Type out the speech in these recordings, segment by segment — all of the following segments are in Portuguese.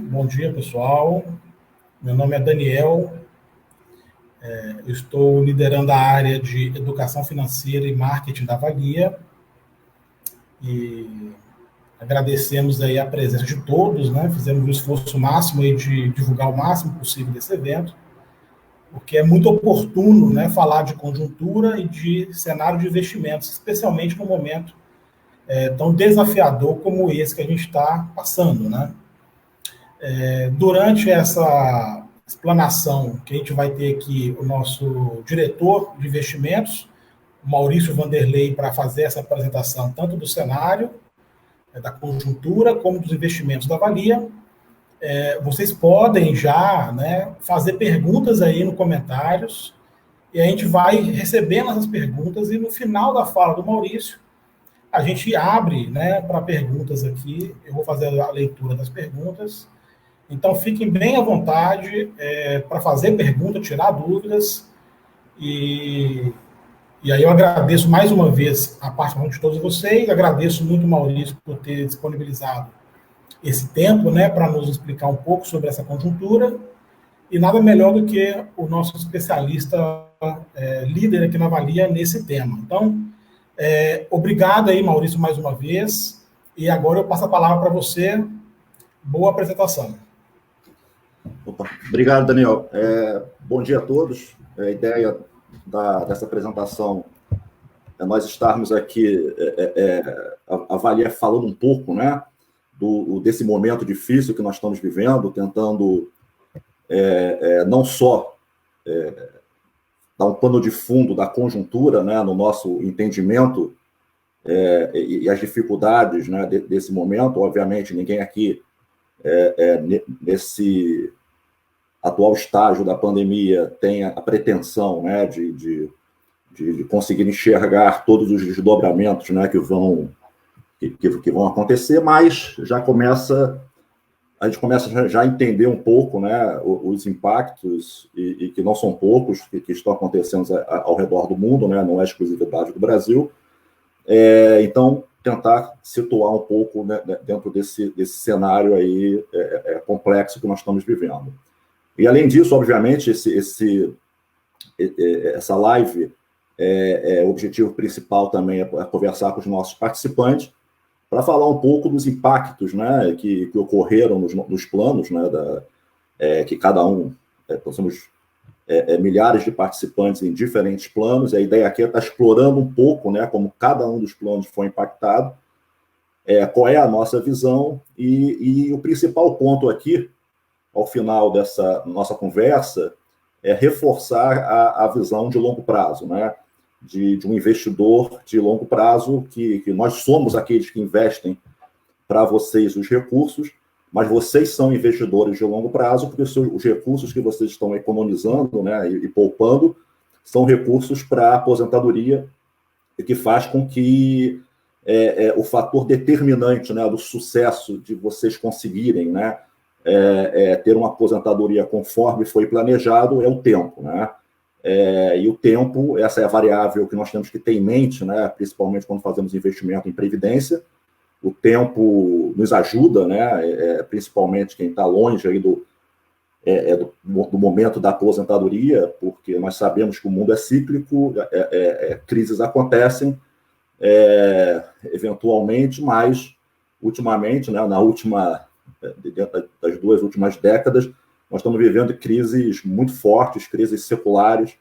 Bom dia, pessoal. Meu nome é Daniel. Eu estou liderando a área de educação financeira e marketing da Valia. E agradecemos aí a presença de todos, né? Fizemos um esforço máximo aí de divulgar o máximo possível desse evento, porque é muito oportuno, né, falar de conjuntura e de cenário de investimentos, especialmente no momento tão desafiador como esse que a gente está passando, né? Durante essa explanação que a gente vai ter aqui o nosso diretor de investimentos, Maurício Vanderlei, para fazer essa apresentação tanto do cenário, da conjuntura, como dos investimentos da Valia. Vocês podem já, né, fazer perguntas aí nos comentários, e a gente vai recebendo essas perguntas, e no final da fala do Maurício, a gente abre, né, para perguntas aqui. Eu vou fazer a leitura das perguntas. Então, fiquem bem à vontade para fazer pergunta, tirar dúvidas. E aí eu agradeço mais uma vez a participação de todos vocês. Agradeço muito o Maurício por ter disponibilizado esse tempo, né, para nos explicar um pouco sobre essa conjuntura. E nada melhor do que o nosso especialista líder aqui na Valia nesse tema. Então, obrigado aí, Maurício, mais uma vez. E agora eu passo a palavra para você. Boa apresentação. Opa. Obrigado, Daniel. Bom dia a todos. A ideia dessa apresentação é nós estarmos aqui, a Valia falando um pouco, né, desse momento difícil que nós estamos vivendo, tentando não só dar um pano de fundo da conjuntura, né, no nosso entendimento e as dificuldades, né, desse momento. Obviamente, ninguém aqui, nesse atual estágio da pandemia, tem a pretensão, né, de conseguir enxergar todos os desdobramentos, né, que vão acontecer, mas a gente começa já a entender um pouco, né, os impactos, e que não são poucos, que estão acontecendo ao redor do mundo, né, não é exclusividade do Brasil. Então, tentar situar um pouco, né, dentro desse cenário aí complexo que nós estamos vivendo. E, além disso, obviamente, essa live, o objetivo principal também é conversar com os nossos participantes para falar um pouco dos impactos, né, que ocorreram nos planos, né, que cada um, nós somos milhares de participantes em diferentes planos, e a ideia aqui é estar explorando um pouco, né, como cada um dos planos foi impactado, qual é a nossa visão, e o principal ponto aqui, ao final dessa nossa conversa, é reforçar a visão de longo prazo, né? De um investidor de longo prazo, que nós somos aqueles que investem para vocês os recursos, mas vocês são investidores de longo prazo, porque os recursos que vocês estão economizando, né, e poupando são recursos para a aposentadoria, e que faz com que o fator determinante, né, do sucesso de vocês conseguirem, né, ter uma aposentadoria conforme foi planejado, é o tempo, né? E o tempo, essa é a variável que nós temos que ter em mente, né, principalmente quando fazemos investimento em previdência. O tempo nos ajuda, né, principalmente quem está longe aí do momento da aposentadoria, porque nós sabemos que o mundo é cíclico, crises acontecem eventualmente, mas ultimamente, né, dentro das 2 últimas décadas, nós estamos vivendo crises muito fortes, crises seculares,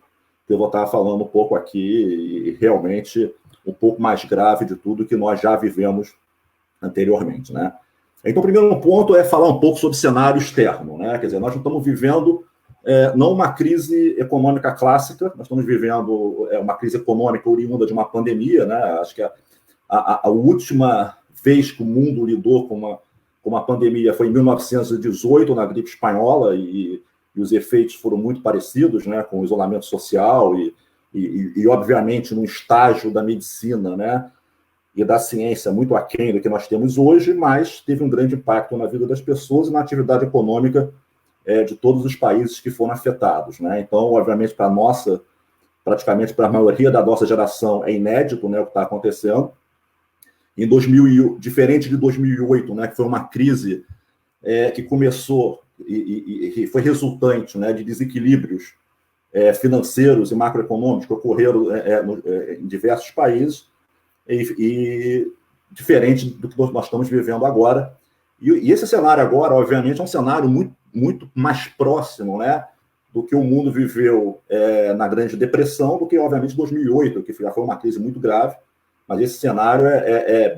que eu vou estar falando um pouco aqui, e realmente um pouco mais grave de tudo que nós já vivemos anteriormente, né? Então, o primeiro ponto é falar um pouco sobre cenário externo, né? Quer dizer, nós não estamos vivendo não uma crise econômica clássica, nós estamos vivendo uma crise econômica oriunda de uma pandemia, né? Acho que a última vez que o mundo lidou com uma pandemia foi em 1918, na gripe espanhola, e os efeitos foram muito parecidos, né, com o isolamento social e obviamente, num estágio da medicina, né, e da ciência muito aquém do que nós temos hoje, mas teve um grande impacto na vida das pessoas e na atividade econômica de todos os países que foram afetados, né? Então, obviamente, praticamente para a maioria da nossa geração, é inédito, né, o que está acontecendo. Em 2000, diferente de 2008, né, que foi uma crise que começou e foi resultante, né, de desequilíbrios financeiros e macroeconômicos que ocorreram em diversos países, e diferente do que nós estamos vivendo agora. E esse cenário agora, obviamente, é um cenário muito, muito mais próximo, né, do que o mundo viveu na Grande Depressão, do que, obviamente, 2008, que já foi uma crise muito grave, mas esse cenário é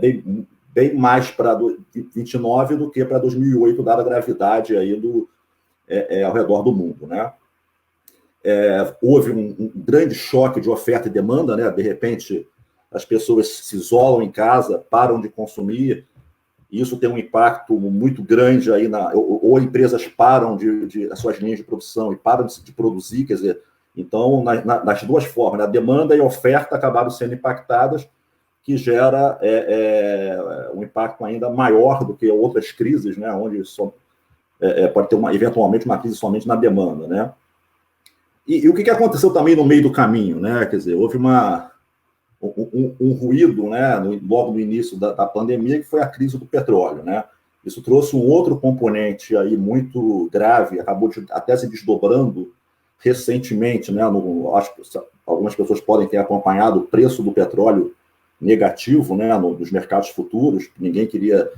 bem mais para 29 do que para 2008, dada a gravidade aí ao redor do mundo, né? Houve um grande choque de oferta e demanda, né? De repente, as pessoas se isolam em casa, param de consumir, e isso tem um impacto muito grande aí ou empresas param as suas linhas de produção e param de produzir, quer dizer, então, nas duas formas, né? A demanda e a oferta acabaram sendo impactadas, que gera um impacto ainda maior do que outras crises, né? Onde pode ter eventualmente uma crise somente na demanda, né? E o que aconteceu também no meio do caminho, né? Quer dizer, houve um ruído, né, logo no início da pandemia, que foi a crise do petróleo, né? Isso trouxe um outro componente aí muito grave, acabou até se desdobrando recentemente, né? Acho que algumas pessoas podem ter acompanhado o preço do petróleo negativo, né, nos mercados futuros. Ninguém queria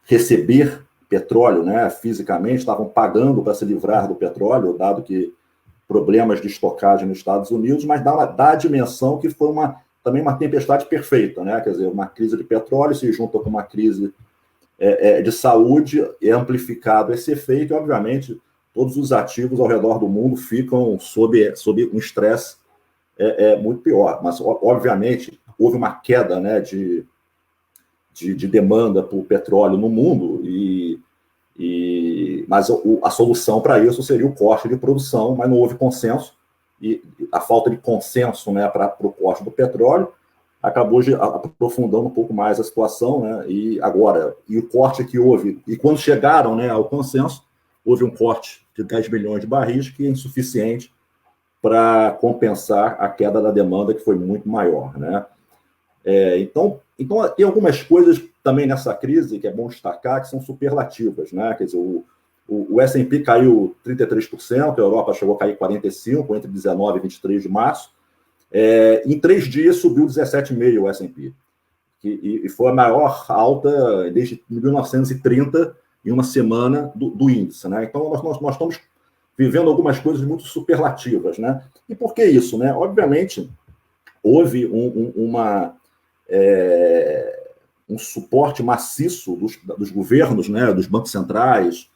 receber petróleo, né, fisicamente, estavam pagando para se livrar do petróleo, dado que problemas de estocagem nos Estados Unidos, mas dá a dimensão que foi também uma tempestade perfeita, né? Quer dizer, uma crise de petróleo se junta com uma crise de saúde, é amplificado esse efeito, e, obviamente, todos os ativos ao redor do mundo ficam sob um estresse muito pior. Mas, obviamente, houve uma queda, né, de demanda por petróleo no mundo, mas a solução para isso seria o corte de produção, mas não houve consenso, e a falta de consenso, né, para o corte do petróleo acabou aprofundando um pouco mais a situação, né, e o corte que houve, e quando chegaram, né, ao consenso, houve um corte de 10 milhões de barris, que é insuficiente para compensar a queda da demanda, que foi muito maior, né? Então, tem algumas coisas também nessa crise que é bom destacar, que são superlativas, né? Quer dizer, o S&P caiu 33%, a Europa chegou a cair 45% entre 19 e 23 de março. Em 3 dias subiu 17,5% o S&P, e foi a maior alta desde 1930 em uma semana do índice, né? Então, nós estamos vivendo algumas coisas muito superlativas, né? E por que isso, né? Obviamente, houve um suporte maciço dos governos, né, dos bancos centrais,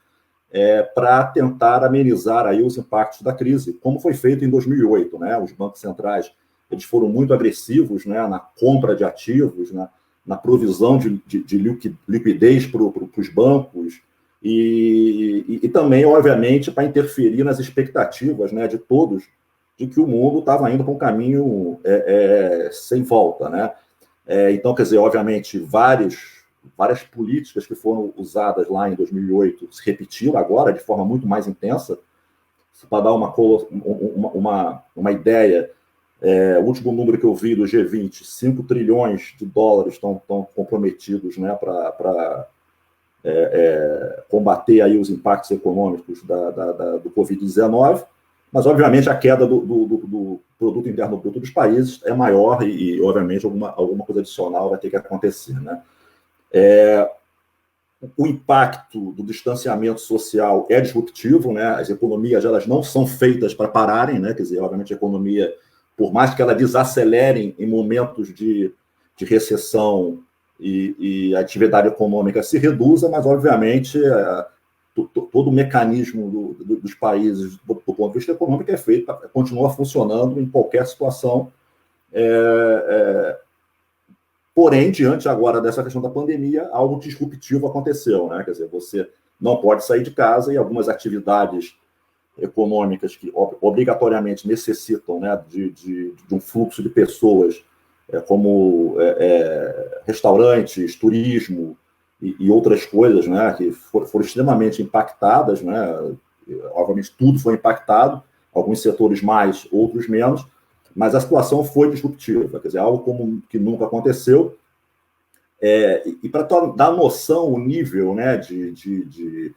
para tentar amenizar aí os impactos da crise, como foi feito em 2008, né? Os bancos centrais, eles foram muito agressivos, né, na compra de ativos, na provisão de liquidez para os bancos, e também, obviamente, para interferir nas expectativas, né, de todos, de que o mundo estava indo para um caminho sem volta, né? Então, quer dizer, obviamente, várias políticas que foram usadas lá em 2008 se repetiram agora de forma muito mais intensa. Para dar uma ideia, o último número que eu vi do G20, 5 trilhões de dólares estão comprometidos, né, para combater aí os impactos econômicos do Covid-19, mas, obviamente, a queda do produto interno bruto dos países é maior e obviamente, alguma coisa adicional vai ter que acontecer, né? O impacto do distanciamento social é disruptivo, né? As economias, elas não são feitas para pararem, né? Quer dizer, obviamente, a economia, por mais que ela desacelere em momentos de recessão e a atividade econômica se reduza, mas, obviamente, todo o mecanismo dos países, do ponto de vista econômico, é feito, continua funcionando em qualquer situação. Porém, diante agora dessa questão da pandemia, algo disruptivo aconteceu, né? Quer dizer, você não pode sair de casa, e algumas atividades econômicas que obrigatoriamente necessitam, né, de um fluxo de pessoas, como restaurantes, turismo e outras coisas, né, que foram extremamente impactadas, né? Obviamente, tudo foi impactado, alguns setores mais, outros menos, mas a situação foi disruptiva, quer dizer, algo como que nunca aconteceu. E para dar noção o nível, né, de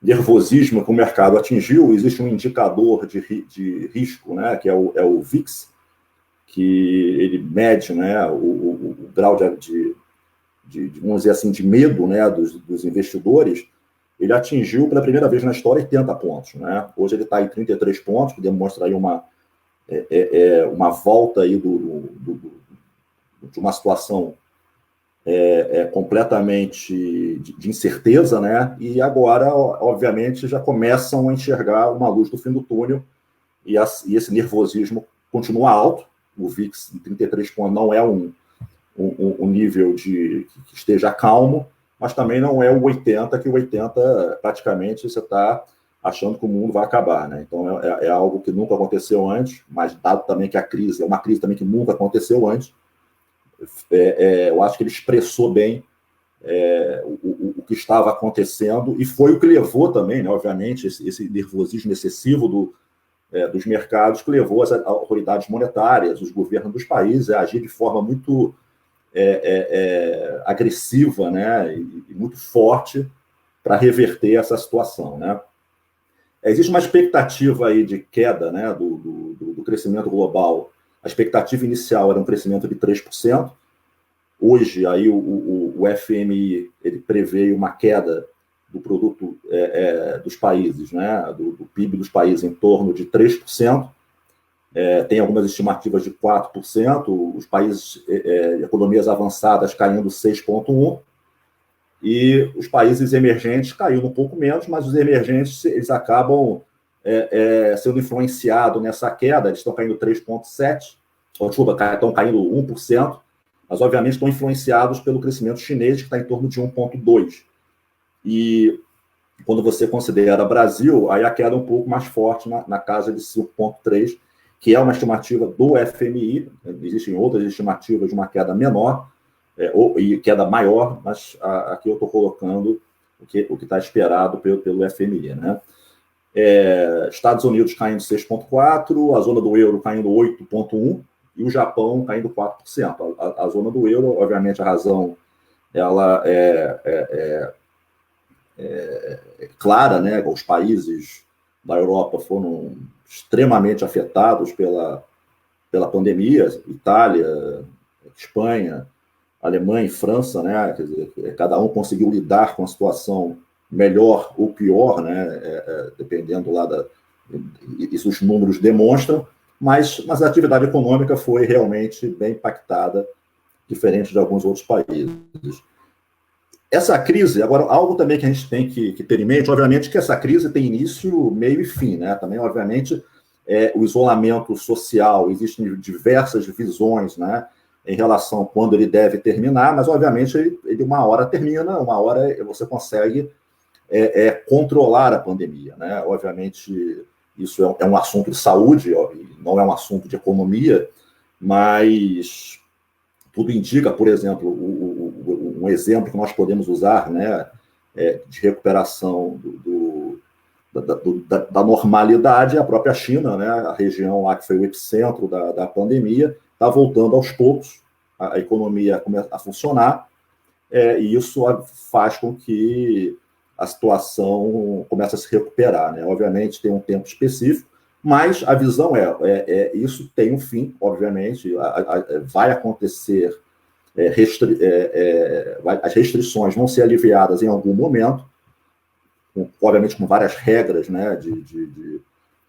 nervosismo que o mercado atingiu, existe um indicador de risco, né, que é o VIX, que ele mede, né, o grau vamos dizer assim, de medo, né, dos investidores. Ele atingiu pela primeira vez na história 80 pontos. Né? Hoje ele está em 33 pontos, que demonstra aí uma volta aí de uma situação completamente de incerteza, né? E agora, obviamente, já começam a enxergar uma luz do fim do túnel, e esse nervosismo continua alto. O VIX em 33 pontos não é um nível que esteja calmo, mas também não é o 80, que o 80 praticamente você está achando que o mundo vai acabar. Né? Então é algo que nunca aconteceu antes, mas dado também que a crise é uma crise também que nunca aconteceu antes, eu acho que ele expressou bem o que estava acontecendo, e foi o que levou também, né, obviamente, esse nervosismo excessivo dos mercados, que levou as autoridades monetárias, os governos dos países a agir de forma muito agressiva, né, e muito forte para reverter essa situação. Né? Existe uma expectativa aí de queda, né, do crescimento global. A expectativa inicial era um crescimento de 3%. Hoje, aí, o FMI ele prevê uma queda do produto dos países, né, do PIB dos países, em torno de 3%. Tem algumas estimativas de 4%, os países, economias avançadas caindo 6,1%, e os países emergentes caindo um pouco menos, mas os emergentes eles acabam sendo influenciados nessa queda, eles estão caindo 3,7%, estão caindo 1%, mas obviamente estão influenciados pelo crescimento chinês, que está em torno de 1,2%. E quando você considera Brasil, aí a queda é um pouco mais forte, na casa de 5,3%, que é uma estimativa do FMI. Existem outras estimativas de uma queda menor e queda maior, mas aqui eu estou colocando o que está esperado pelo FMI. Né? Estados Unidos caindo 6,4%, a zona do euro caindo 8,1%, e o Japão caindo 4%. A zona do euro, obviamente, a razão ela é clara, né? Os países da Europa foram extremamente afetados pela pandemia. Itália, Espanha, Alemanha e França, né? Quer dizer, cada um conseguiu lidar com a situação melhor ou pior, né? Dependendo lá isso os números demonstram, mas a atividade econômica foi realmente bem impactada, diferente de alguns outros países. Essa crise, agora, algo também que a gente tem que ter em mente, obviamente que essa crise tem início, meio e fim, né? Também, obviamente, o isolamento social, existem diversas visões, né, em relação a quando ele deve terminar, mas, obviamente, ele uma hora termina, uma hora você consegue controlar a pandemia, né? Obviamente, isso é um assunto de saúde, não é um assunto de economia, mas tudo indica, por exemplo, um exemplo que nós podemos usar, né, de recuperação da normalidade é a própria China, né, a região lá que foi o epicentro da pandemia, está voltando aos poucos, a economia começa a funcionar, e isso faz com que a situação comece a se recuperar. Né? Obviamente tem um tempo específico, mas a visão isso tem um fim, obviamente, vai acontecer, as restrições vão ser aliviadas em algum momento, obviamente com várias regras, né,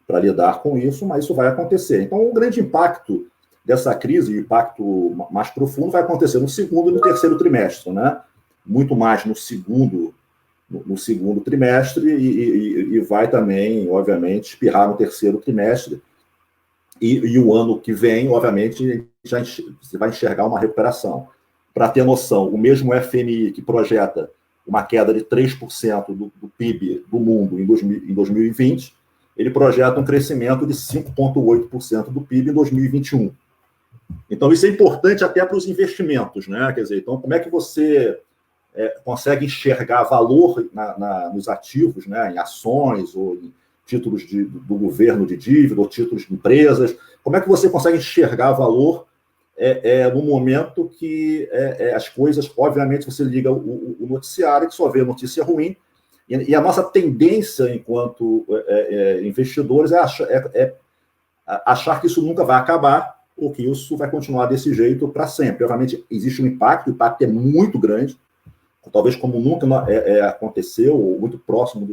para lidar com isso, mas isso vai acontecer. Então, o grande impacto dessa crise, o impacto mais profundo, vai acontecer no segundo e no terceiro trimestre, né? Muito mais no segundo trimestre e vai também, obviamente, espirrar no terceiro trimestre. E o ano que vem, obviamente, você vai enxergar uma recuperação. Para ter noção, o mesmo FMI que projeta uma queda de 3% do PIB do mundo em 2020, ele projeta um crescimento de 5,8% do PIB em 2021. Então, isso é importante até para os investimentos, né? Quer dizer, então, como é que você consegue enxergar valor nos ativos, né? Em ações ou em títulos do governo de dívida ou títulos de empresas? Como é que você consegue enxergar valor no momento que as coisas, obviamente, você liga o noticiário que só vê notícia ruim, e a nossa tendência enquanto investidores é achar que isso nunca vai acabar, ou que isso vai continuar desse jeito para sempre. Obviamente, existe um impacto, o impacto é muito grande, talvez como nunca aconteceu, ou muito próximo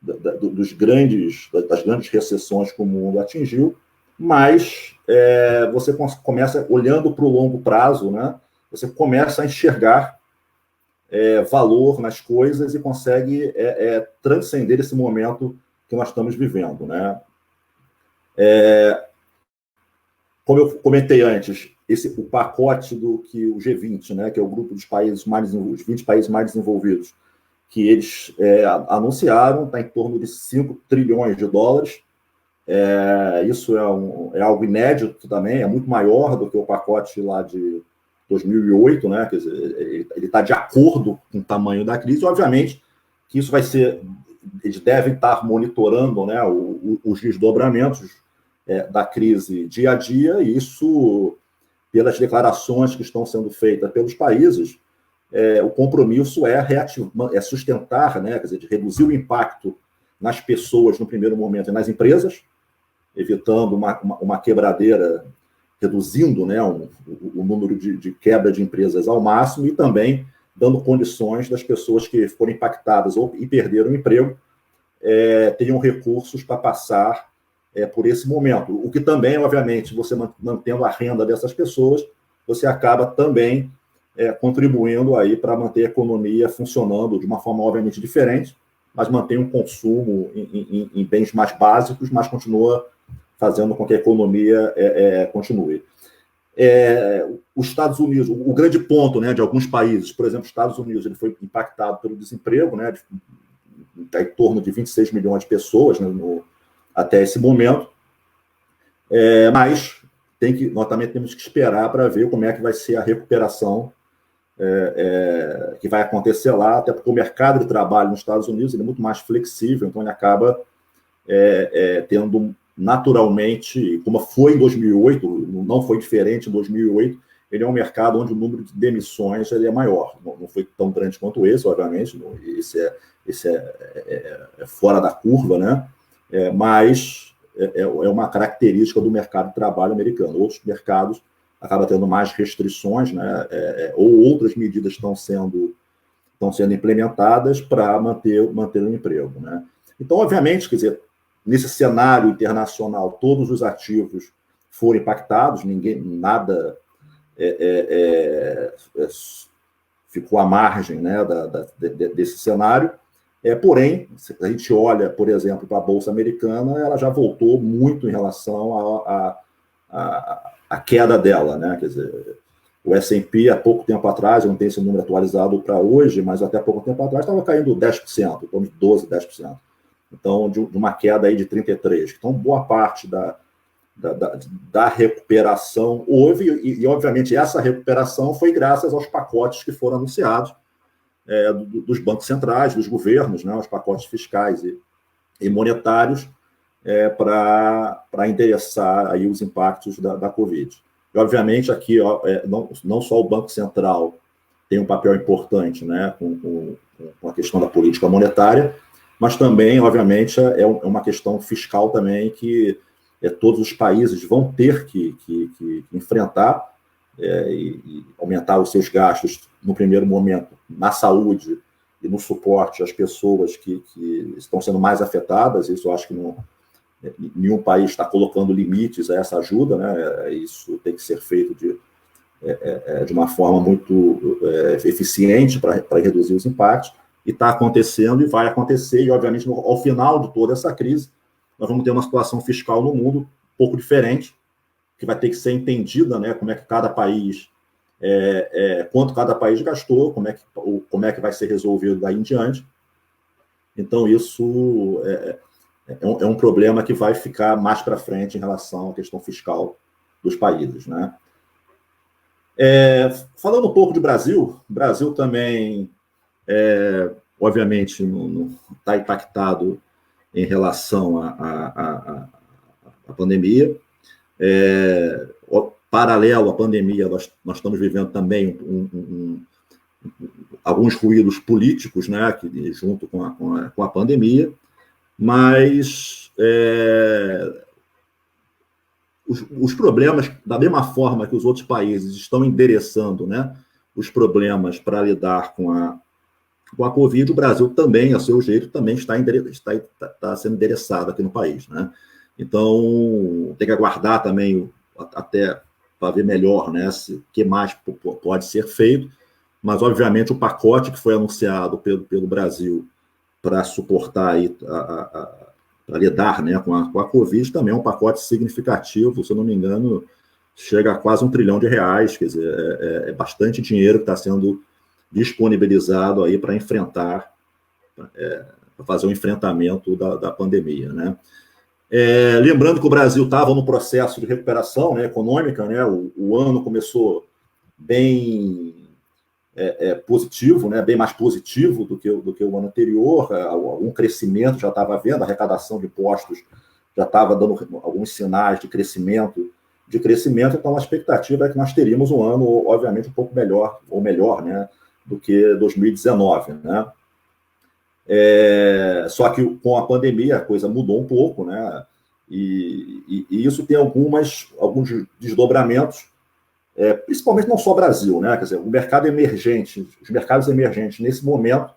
das grandes recessões que o mundo atingiu, mas você começa, olhando para o longo prazo, né, você começa a enxergar valor nas coisas e consegue transcender esse momento que nós estamos vivendo, né? Como eu comentei antes, o pacote do que o G20, né, que é o grupo dos países os 20 países mais desenvolvidos, que eles anunciaram, está em torno de 5 trilhões de dólares. Isso é algo inédito também, é muito maior do que o pacote lá de 2008, né? Quer dizer, ele está de acordo com o tamanho da crise. Obviamente que isso vai ser, eles devem estar monitorando, né, os desdobramentos da crise dia a dia, e isso, pelas declarações que estão sendo feitas pelos países, o compromisso é sustentar, né, quer dizer, de reduzir o impacto nas pessoas no primeiro momento e nas empresas, evitando uma quebradeira, reduzindo, né, o número de quebra de empresas ao máximo, e também dando condições das pessoas que foram impactadas e perderam o emprego tenham recursos para passar por esse momento. O que também, obviamente, você mantendo a renda dessas pessoas, você acaba também contribuindo aí para manter a economia funcionando de uma forma, obviamente, diferente, mas mantém um consumo em bens mais básicos, mas continua fazendo com que a economia continue. Os Estados Unidos, o grande ponto, né, de alguns países, por exemplo, os Estados Unidos, ele foi impactado pelo desemprego, né, em torno de 26 milhões de pessoas, né, até esse momento, mas nós também temos que esperar para ver como é que vai ser a recuperação que vai acontecer lá, até porque o mercado de trabalho nos Estados Unidos ele é muito mais flexível, então ele acaba tendo naturalmente, como foi em 2008, não foi diferente em 2008, ele é um mercado onde o número de demissões ele é maior, não foi tão grande quanto esse, obviamente, esse é fora da curva, né? Mas é uma característica do mercado de trabalho americano. Outros mercados acabam tendo mais restrições, né? Ou outras medidas estão sendo implementadas para manter o emprego, né? Então, obviamente, quer dizer, nesse cenário internacional, todos os ativos foram impactados, nada ficou à margem, né, desse cenário. Porém, se a gente olha, por exemplo, para a Bolsa Americana, ela já voltou muito em relação à queda dela, né? Quer dizer, o S&P, há pouco tempo atrás, eu não tenho esse número atualizado para hoje, mas até pouco tempo atrás estava caindo 10%, então de 12%, 10%. Então, de uma queda aí de 33%. Então, boa parte da recuperação houve, e obviamente essa recuperação foi graças aos pacotes que foram anunciados dos bancos centrais, dos governos, né, os pacotes fiscais e monetários para endereçar aí os impactos da Covid. E, obviamente, aqui não só o Banco Central tem um papel importante, né, com a questão da política monetária, mas também, obviamente, é uma questão fiscal também que todos os países vão ter que enfrentar e aumentar os seus gastos no primeiro momento na saúde e no suporte às pessoas que estão sendo mais afetadas. Isso eu acho que nenhum país está colocando limites a essa ajuda, né? Isso tem que ser feito de uma forma muito eficiente para reduzir os impactos, e está acontecendo e vai acontecer, e obviamente ao final de toda essa crise nós vamos ter uma situação fiscal no mundo um pouco diferente, que vai ter que ser entendida, né, como é que cada país, quanto cada país gastou, como é que vai ser resolvido daí em diante. Então, isso é um problema que vai ficar mais para frente em relação à questão fiscal dos países, né? Falando um pouco de Brasil, o Brasil também, obviamente, está impactado em relação à pandemia. paralelo à pandemia, nós estamos vivendo também alguns ruídos políticos, né, que, junto com a pandemia, mas os problemas, da mesma forma que os outros países estão endereçando, né, os problemas para lidar com a Covid, o Brasil também, a seu jeito, também está sendo endereçado aqui no país, né? Então, tem que aguardar também até para ver melhor, né, o que mais pode ser feito, mas, obviamente, o pacote que foi anunciado pelo Brasil para suportar aí, para lidar, né, com a Covid, também é um pacote significativo, se eu não me engano, chega a quase R$1 trilhão, quer dizer, é bastante dinheiro que está sendo disponibilizado aí para enfrentar, para fazer o enfrentamento da pandemia, né? Lembrando que o Brasil estava no processo de recuperação, né, econômica, né? O ano começou bem positivo, né, bem mais positivo do que o ano anterior. Algum crescimento já estava havendo, a arrecadação de impostos já estava dando alguns sinais de crescimento, então a expectativa é que nós teríamos um ano, obviamente, um pouco melhor, ou melhor, né, do que 2019, né? Só que com a pandemia a coisa mudou um pouco, né? E isso tem alguns desdobramentos, principalmente não só Brasil, né? Quer dizer, os mercados emergentes nesse momento,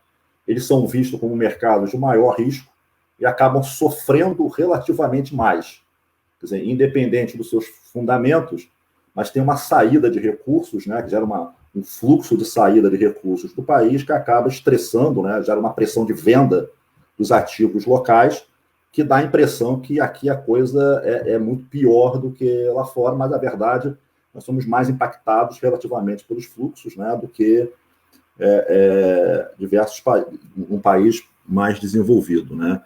eles são vistos como mercados de maior risco e acabam sofrendo relativamente mais. Quer dizer, independente dos seus fundamentos, mas tem uma saída de recursos, né, que gera um fluxo de saída de recursos do país que acaba estressando, né, gera uma pressão de venda dos ativos locais, que dá a impressão que aqui a coisa é muito pior do que lá fora, mas, na verdade, nós somos mais impactados relativamente pelos fluxos, né, do que um país mais desenvolvido, né?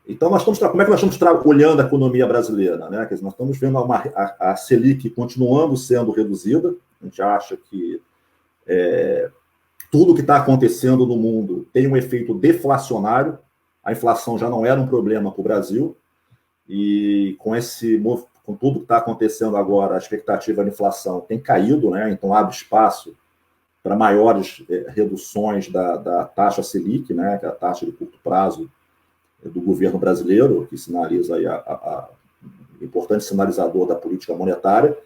Então, como é que nós estamos olhando a economia brasileira, né? Quer dizer, nós estamos vendo a Selic continuando sendo reduzida. A gente acha que tudo que está acontecendo no mundo tem um efeito deflacionário. A inflação já não era um problema para o Brasil, e com tudo que está acontecendo agora, a expectativa de inflação tem caído, né? Então abre espaço para maiores reduções da taxa Selic, né? Que é a taxa de curto prazo do governo brasileiro, que sinaliza aí importante sinalizador da política monetária.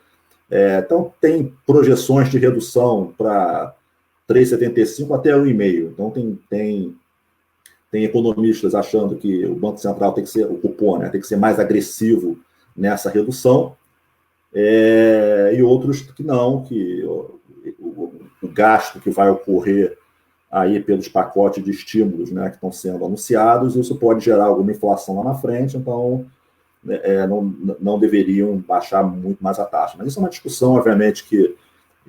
Então, tem projeções de redução para 3,75 até 1,5. Então, tem economistas achando que o Banco Central tem que ser, o cupom, né, tem que ser mais agressivo nessa redução, e outros que não, que o gasto que vai ocorrer aí pelos pacotes de estímulos, né, que estão sendo anunciados, isso pode gerar alguma inflação lá na frente, então não deveriam baixar muito mais a taxa. Mas isso é uma discussão, obviamente, que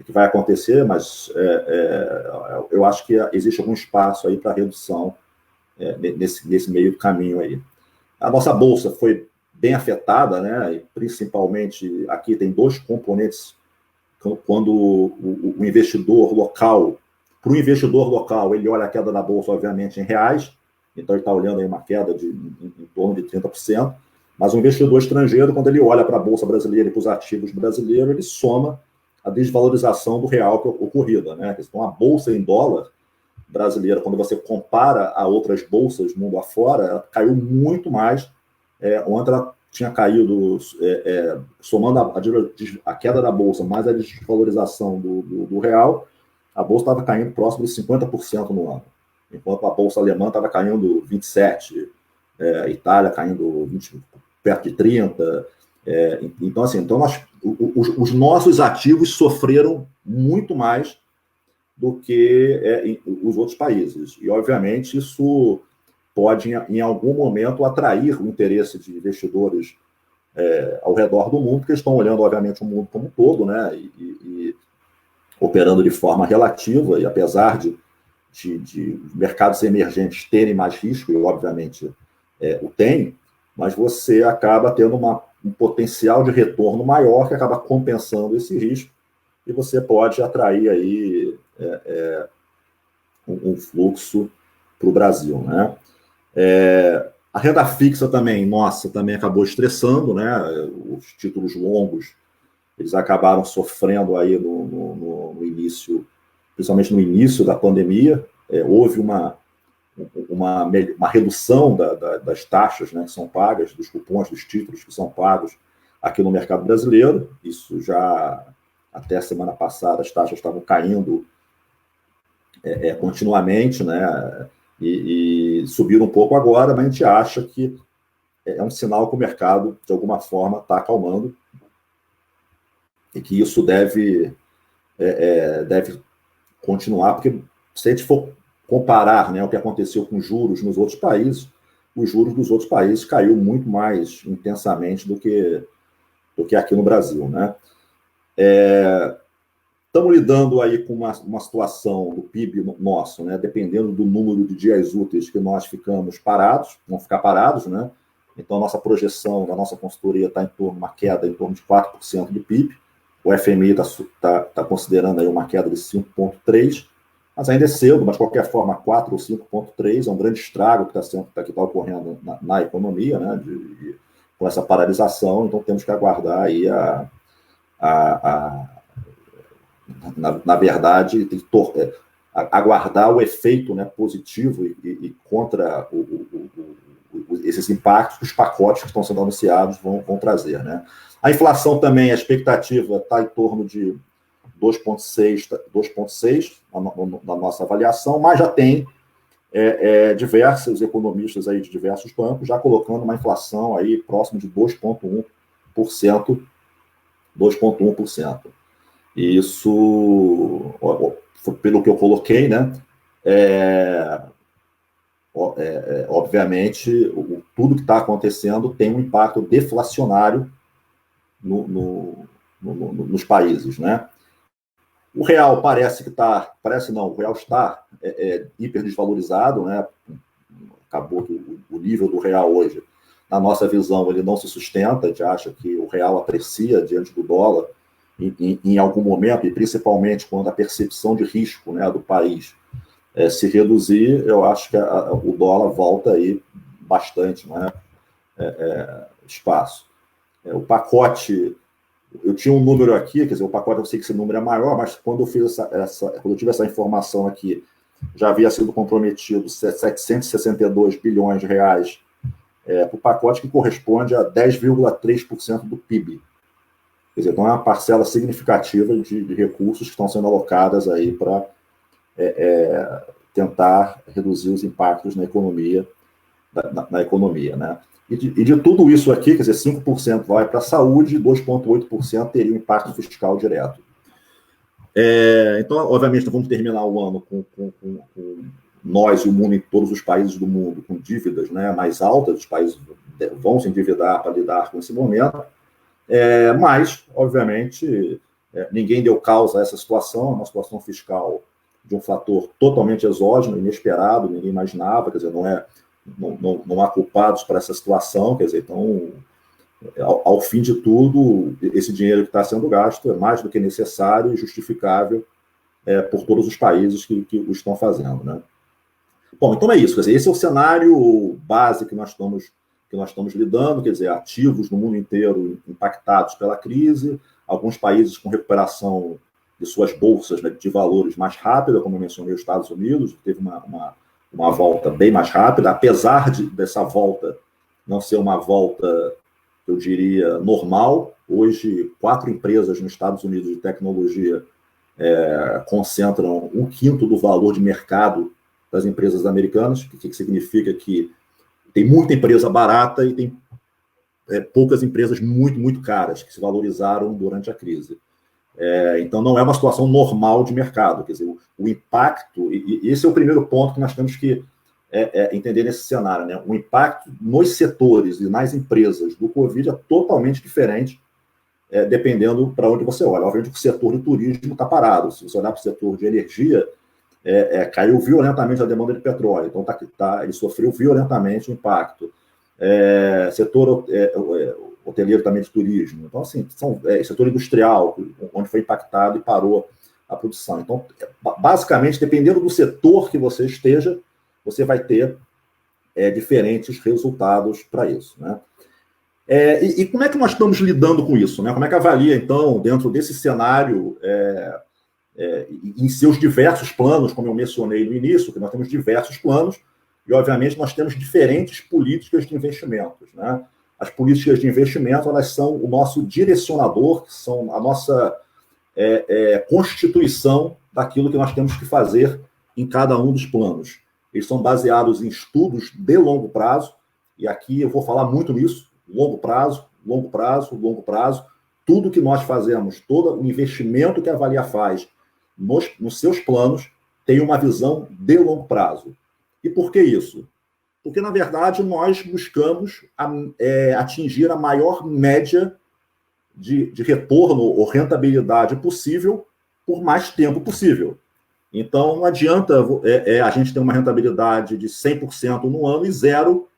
vai acontecer, mas eu acho que existe algum espaço aí para redução nesse meio caminho aí. A nossa bolsa foi bem afetada, né, e principalmente aqui tem dois componentes. Quando o investidor local, para o investidor local, ele olha a queda da bolsa, obviamente, em reais, então ele está olhando aí uma queda em torno de 30%, mas o investidor estrangeiro, quando ele olha para a bolsa brasileira e para os ativos brasileiros, ele soma a desvalorização do real ocorrida, né? Então, a bolsa em dólar brasileira, quando você compara a outras bolsas mundo afora, ela caiu muito mais. Ontem ela tinha caído, somando a queda da bolsa mais a desvalorização do real, a bolsa estava caindo próximo de 50% no ano, enquanto a bolsa alemã estava caindo 27%, a Itália caindo perto de 30%. Então, assim, os nossos ativos sofreram muito mais do que os outros países. E, obviamente, isso pode, em algum momento, atrair o interesse de investidores ao redor do mundo, porque estão olhando, obviamente, o mundo como um todo, né, e operando de forma relativa, e apesar de mercados emergentes terem mais risco, e, obviamente, o tem, mas você acaba tendo um potencial de retorno maior que acaba compensando esse risco, e você pode atrair aí um fluxo para o Brasil, né? A renda fixa também, também acabou estressando, né? Os títulos longos eles acabaram sofrendo aí no início, principalmente no início da pandemia. Houve uma redução das taxas, né, que são pagas, dos cupons, dos títulos que são pagos aqui no mercado brasileiro. Isso já, até a semana passada, as taxas estavam caindo continuamente, né, e subiram um pouco agora, mas a gente acha que é um sinal que o mercado, de alguma forma, está acalmando e que isso deve continuar, porque se a gente for comparar, né, o que aconteceu com juros nos outros países, os juros dos outros países caiu muito mais intensamente do que aqui no Brasil, né? Estamos lidando aí com uma situação do PIB nosso, né, dependendo do número de dias úteis que nós ficamos parados, vamos ficar parados, né? Então, a nossa projeção da nossa consultoria está uma queda em torno de 4% do PIB. O FMI está considerando aí uma queda de 5,3%, mas ainda é cedo, mas de qualquer forma, 4 ou 5,3% é um grande estrago que está ocorrendo na economia, né, com essa paralisação. Então, temos que aguardar aí na verdade, aguardar o efeito, né, positivo e contra esses impactos que os pacotes que estão sendo anunciados vão trazer, né? A inflação também, a expectativa está em torno de 2,6 na nossa avaliação, mas já tem diversos economistas aí de diversos bancos já colocando uma inflação aí próximo de 2,1%. 2,1%. E isso, pelo que eu coloquei, né, obviamente, tudo que está acontecendo tem um impacto deflacionário nos países, né? O real o real está hiper desvalorizado, né? Acabou que o nível do real hoje, na nossa visão, ele não se sustenta. A gente acha que o real aprecia diante do dólar em algum momento, e principalmente quando a percepção de risco, né, do país se reduzir. Eu acho que o dólar volta aí bastante, né, espaço. O pacote, eu tinha um número aqui, quer dizer, o pacote, eu sei que esse número é maior, mas quando eu tive essa informação aqui, já havia sido comprometido 762 bilhões de reais para o pacote, que corresponde a 10,3% do PIB. Quer dizer, então é uma parcela significativa de recursos que estão sendo alocadas aí para tentar reduzir os impactos na economia, né? E de tudo isso aqui, quer dizer, 5% vai para a saúde, 2,8% teria um impacto fiscal direto. Então, obviamente, vamos terminar o ano com nós e o mundo, em todos os países do mundo, com dívidas, né, mais altas. Os países vão se endividar para lidar com esse momento. Mas, obviamente, ninguém deu causa a essa situação. É uma situação fiscal de um fator totalmente exógeno, inesperado, ninguém imaginava. Quer dizer, não há culpados para essa situação. Quer dizer, então, ao fim de tudo, esse dinheiro que está sendo gasto é mais do que necessário e justificável por todos os países que o estão fazendo, né? Bom, então é isso. Quer dizer, esse é o cenário base que nós estamos lidando, quer dizer, ativos no mundo inteiro impactados pela crise, alguns países com recuperação de suas bolsas, né, de valores mais rápida, como eu mencionei, os Estados Unidos, teve uma volta bem mais rápida, apesar dessa volta não ser uma volta, eu diria, normal. Hoje, 4 empresas nos Estados Unidos de tecnologia concentram 1/5 do valor de mercado das empresas americanas, o que significa que tem muita empresa barata e tem poucas empresas muito, muito caras, que se valorizaram durante a crise. Então, não é uma situação normal de mercado. Quer dizer, o impacto, e esse é o primeiro ponto que nós temos que entender nesse cenário, né? O impacto nos setores e nas empresas do Covid é totalmente diferente, dependendo para onde você olha. Obviamente, o setor do turismo está parado. Se você olhar para o setor de energia, caiu violentamente a demanda de petróleo, então ele sofreu violentamente o impacto. Setor hoteleiro também de turismo. Então, assim, setor industrial, onde foi impactado e parou a produção. Então, basicamente, dependendo do setor que você esteja, você vai ter diferentes resultados para isso, né? E como é que nós estamos lidando com isso, né? Como é que avalia, então, dentro desse cenário, em seus diversos planos, como eu mencionei no início, que nós temos diversos planos, e, obviamente, nós temos diferentes políticas de investimentos, né? As políticas de investimento, elas são o nosso direcionador, são a nossa constituição daquilo que nós temos que fazer em cada um dos planos. Eles são baseados em estudos de longo prazo, e aqui eu vou falar muito nisso, longo prazo, longo prazo, longo prazo. Tudo que nós fazemos, todo o investimento que a Avalia faz nos seus planos, tem uma visão de longo prazo. E por que isso? Porque, na verdade, nós buscamos atingir a maior média de retorno ou rentabilidade possível por mais tempo possível. Então, não adianta a gente ter uma rentabilidade de 100% no ano e zero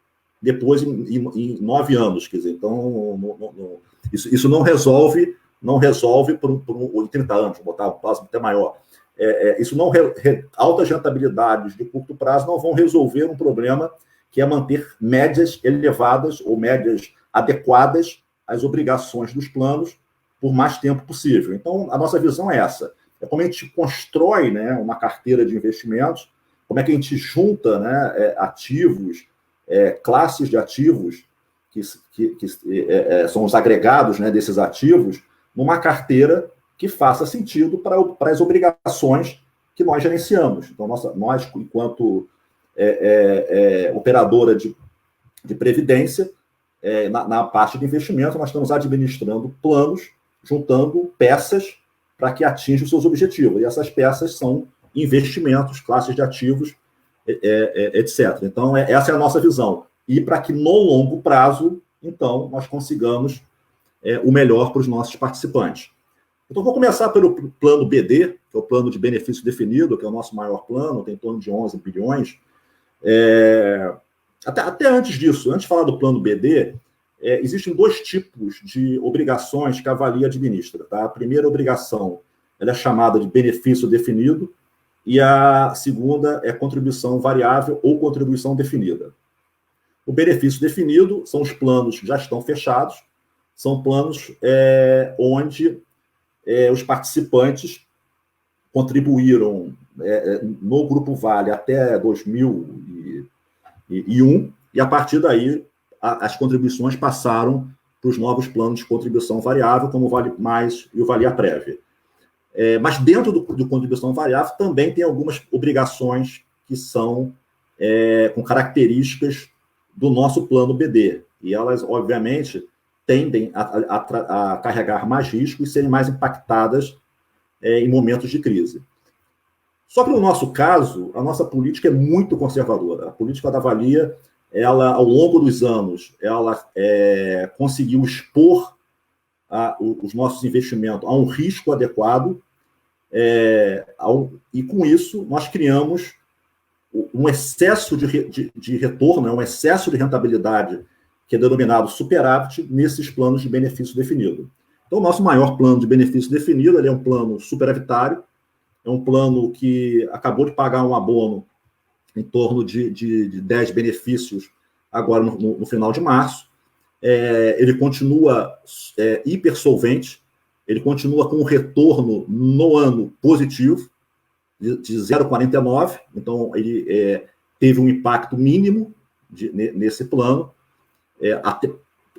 depois em 9 anos. Quer dizer, então, isso não resolve por 30 anos, vou botar um prazo até maior. Altas rentabilidades de curto prazo não vão resolver um problema que é manter médias elevadas ou médias adequadas às obrigações dos planos por mais tempo possível. Então, a nossa visão é essa. É como a gente constrói, né, uma carteira de investimentos, como é que a gente junta, né, ativos, classes de ativos, que são os agregados, né, desses ativos, numa carteira que faça sentido para as obrigações que nós gerenciamos. Então, nós enquanto operadora de previdência, na parte de investimento, nós estamos administrando planos, juntando peças para que atinja os seus objetivos. E essas peças são investimentos, classes de ativos, etc. Então, essa é a nossa visão. E para que no longo prazo, então, nós consigamos o melhor para os nossos participantes. Então, vou começar pelo plano BD, que é o plano de benefício definido, que é o nosso maior plano, tem em torno de 11 bilhões. Até antes disso, antes de falar do plano BD, existem 2 tipos de obrigações que a Avalia administra. Tá? A primeira obrigação ela é chamada de benefício definido e a segunda é contribuição variável ou contribuição definida. O benefício definido são os planos que já estão fechados, são planos onde os participantes contribuíram no Grupo Vale até 2001 e a partir daí as contribuições passaram para os novos planos de contribuição variável, como o Vale Mais e o Valia Prévia. Mas dentro do contribuição variável também tem algumas obrigações que são com características do nosso plano BD. E elas, obviamente, tendem a carregar mais risco e serem mais impactadas em momentos de crise. Só que no nosso caso, a nossa política é muito conservadora. A política da Avalia, ela, ao longo dos anos, ela conseguiu expor os nossos investimentos a um risco adequado e, com isso, nós criamos um excesso de retorno, um excesso de rentabilidade que é denominado superávit nesses planos de benefício definido. Então, o nosso maior plano de benefício definido ele é um plano superavitário, é um plano que acabou de pagar um abono em torno de 10 benefícios agora no final de março. Ele continua hipersolvente, ele continua com um retorno no ano positivo, de 0,49, então ele teve um impacto mínimo nesse plano.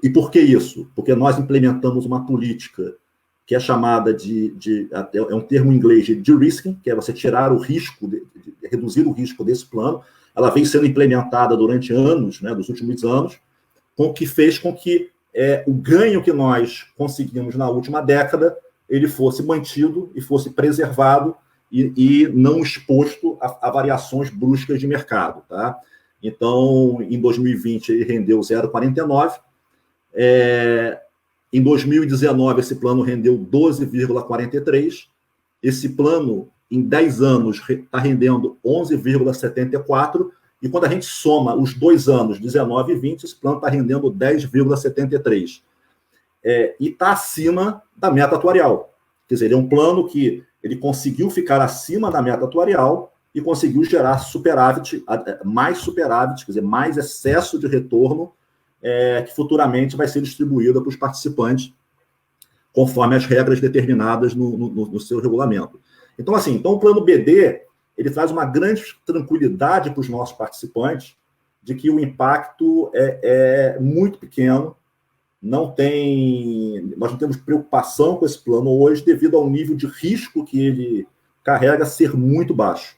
E por que isso? Porque nós implementamos uma política que é chamada é um termo em inglês de de-risking, que é você tirar o risco, reduzir o risco desse plano. Ela vem sendo implementada durante anos, né, dos últimos anos, que fez com que o ganho que nós conseguimos na última década ele fosse mantido e fosse preservado e não exposto a variações bruscas de mercado. Tá? Então, em 2020, ele rendeu 0,49. Em 2019, esse plano rendeu 12,43. Esse plano, em 10 anos, está rendendo 11,74. E quando a gente soma os 2 anos, 19 e 20, esse plano está rendendo 10,73. E está acima da meta atuarial. Quer dizer, ele é um plano que ele conseguiu ficar acima da meta atuarial e conseguiu gerar superávit, mais superávit, quer dizer, mais excesso de retorno que futuramente vai ser distribuída para os participantes, conforme as regras determinadas no seu regulamento. Então, assim, o plano BD, ele traz uma grande tranquilidade para os nossos participantes de que o impacto é muito pequeno, nós não temos preocupação com esse plano hoje devido ao nível de risco que ele carrega ser muito baixo.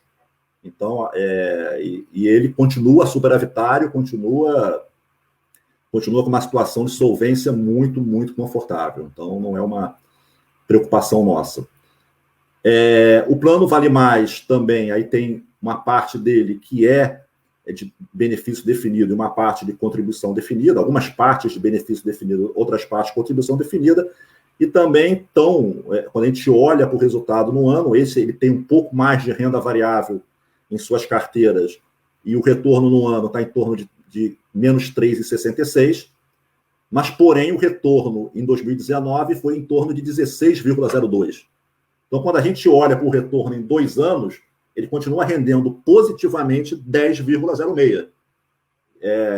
Então, e ele continua superavitário, continua com uma situação de solvência muito, muito confortável. Então, não é uma preocupação nossa. O plano Vale Mais também, aí tem uma parte dele que é de benefício definido e uma parte de contribuição definida, algumas partes de benefício definido, outras partes de contribuição definida, e também, quando a gente olha para o resultado no ano, ele tem um pouco mais de renda variável em suas carteiras, e o retorno no ano está em torno de menos 3,66, mas, porém, o retorno em 2019 foi em torno de 16,02. Então, quando a gente olha para o retorno em 2 anos, ele continua rendendo positivamente 10,06.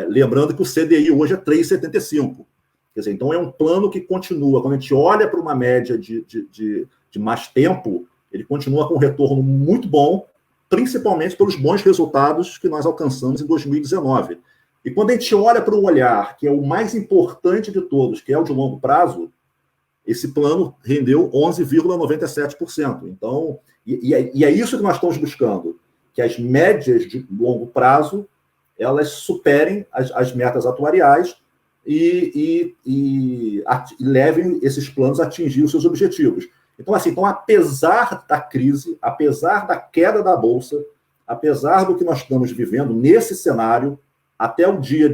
Lembrando que o CDI hoje é 3,75. Quer dizer, então é um plano que continua, quando a gente olha para uma média de mais tempo, ele continua com um retorno muito bom, principalmente pelos bons resultados que nós alcançamos em 2019. E quando a gente olha para o olhar, que é o mais importante de todos, que é o de longo prazo, esse plano rendeu 11,97%. Então, e é isso que nós estamos buscando, que as médias de longo prazo elas superem as metas atuariais e levem esses planos a atingir os seus objetivos. Então, assim, apesar da crise, apesar da queda da Bolsa, apesar do que nós estamos vivendo nesse cenário, até o dia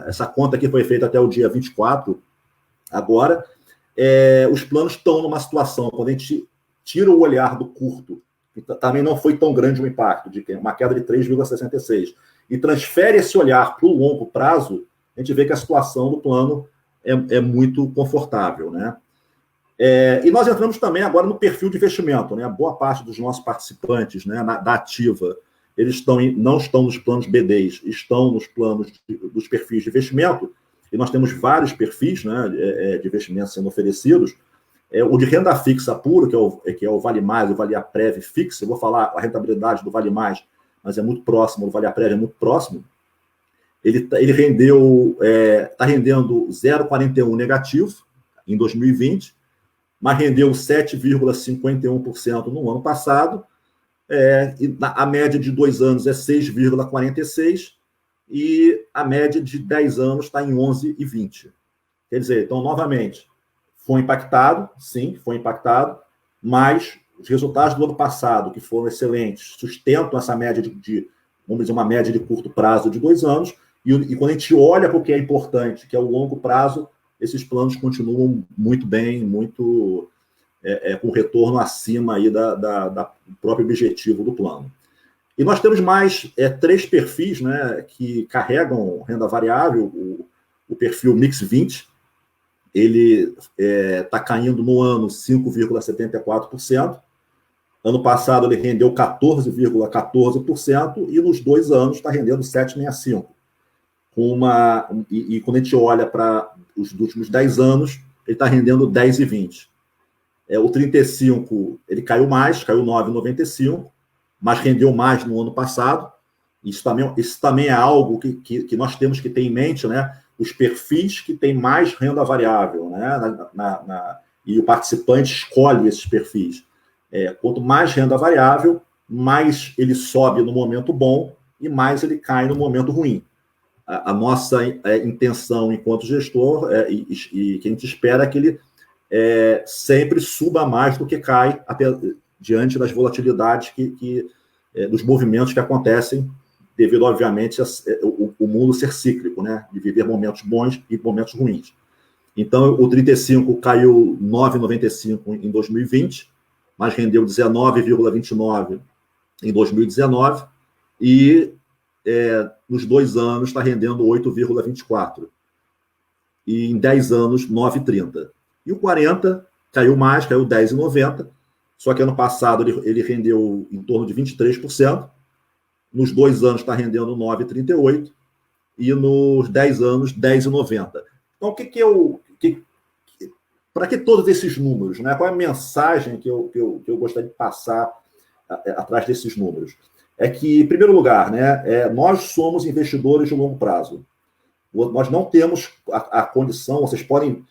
essa conta aqui foi feita até o dia 24, agora, os planos estão numa situação, quando a gente tira o olhar do curto, que também não foi tão grande o impacto, de uma queda de 3,66, e transfere esse olhar para o longo prazo, a gente vê que a situação do plano é muito confortável, né? E nós entramos também agora no perfil de investimento, né? Boa parte dos nossos participantes, né, da ativa, eles não estão nos planos BDs, estão nos planos dos perfis de investimento, e nós temos vários perfis, né, de investimento sendo oferecidos. O de renda fixa puro, que é o Vale Mais, o Vale a Prev fixa, eu vou falar a rentabilidade do Vale Mais, mas é muito próximo, o Vale a Prev é muito próximo. Ele está rendendo 0,41 negativo em 2020, mas rendeu 7,51% no ano passado, e a média de 2 anos é 6,46%, e a média de 10 anos está em 11,20. Quer dizer, então, novamente, foi impactado, sim, foi impactado, mas os resultados do ano passado, que foram excelentes, sustentam essa média vamos dizer, uma média de curto prazo de 2 anos, e quando a gente olha para o que é importante, que é o longo prazo, esses planos continuam muito bem, muito com retorno acima aí do próprio objetivo do plano. E nós temos mais 3 perfis, né, que carregam renda variável. O perfil Mix 20, ele está caindo no ano 5,74%. Ano passado ele rendeu 14,14%, e nos 2 anos está rendendo 7,65%. E quando a gente olha para os últimos 10 anos, ele está rendendo 10,20%. O 35, ele caiu mais, caiu 9,95%, mas rendeu mais no ano passado. Isso também é algo que nós temos que ter em mente, né? Os perfis que têm mais renda variável, né? E o participante escolhe esses perfis. Quanto mais renda variável, mais ele sobe no momento bom e mais ele cai no momento ruim. A nossa intenção enquanto gestor e que a gente espera é que ele sempre suba mais do que cai diante das volatilidades dos movimentos que acontecem devido, obviamente, o mundo ser cíclico, né? De viver momentos bons e momentos ruins. Então, o 35 caiu 9,95 em 2020, mas rendeu 19,29 em 2019, e nos 2 anos está rendendo 8,24, e em 10 anos 9,30. E o 40 caiu mais, caiu 10,90, só que ano passado ele rendeu em torno de 23%, nos 2 anos está rendendo 9,38, e nos 10 anos, 10,90. Então, para que todos esses números? Né? Qual é a mensagem que eu gostaria de passar atrás desses números? É que, em primeiro lugar, né, nós somos investidores de longo prazo. Nós não temos a condição, vocês podem...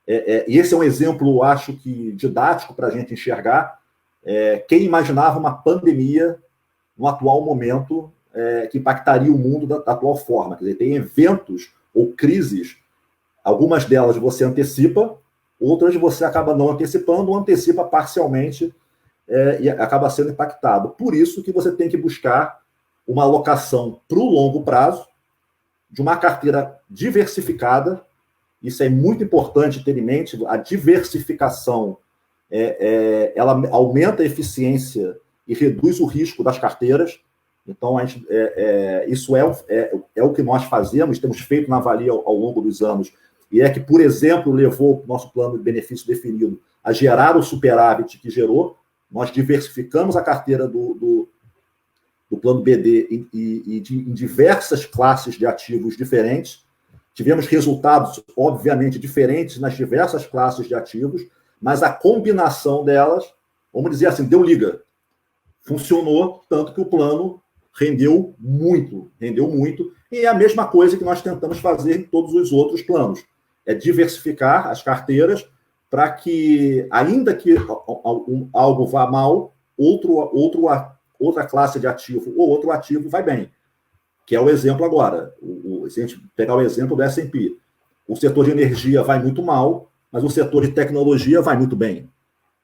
e esse é um exemplo, acho que, didático para a gente enxergar. Quem imaginava uma pandemia no atual momento que impactaria o mundo da atual forma? Quer dizer, tem eventos ou crises, algumas delas você antecipa, outras você acaba não antecipando ou antecipa parcialmente e acaba sendo impactado. Por isso que você tem que buscar uma alocação para o longo prazo, de uma carteira diversificada. Isso é muito importante ter em mente. A diversificação ela aumenta a eficiência e reduz o risco das carteiras. Então, isso é o que nós fazemos, temos feito na Avalia ao longo dos anos, e que, por exemplo, levou o nosso plano de benefício definido a gerar o superávit que gerou. Nós diversificamos a carteira do plano BD em diversas classes de ativos diferentes. Tivemos resultados, obviamente, diferentes nas diversas classes de ativos, mas a combinação delas, vamos dizer assim, deu liga. Funcionou, tanto que o plano rendeu muito, e é a mesma coisa que nós tentamos fazer em todos os outros planos. É diversificar as carteiras para que, ainda que algo vá mal, outra classe de ativo ou outro ativo vai bem. Que é o exemplo agora. Se a gente pegar o exemplo do S&P, o setor de energia vai muito mal, mas o setor de tecnologia vai muito bem.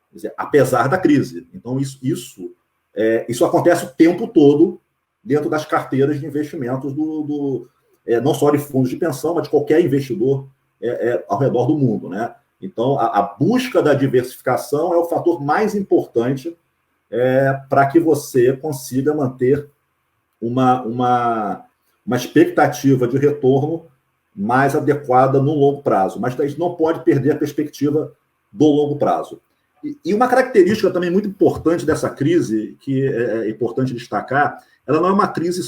Quer dizer, apesar da crise. Então, isso acontece o tempo todo dentro das carteiras de investimentos não só de fundos de pensão, mas de qualquer investidor ao redor do mundo, né? Então, a busca da diversificação é o fator mais importante para que você consiga manter uma expectativa de retorno mais adequada no longo prazo. Mas a gente não pode perder a perspectiva do longo prazo. E uma característica também muito importante dessa crise, que é importante destacar, ela não é uma crise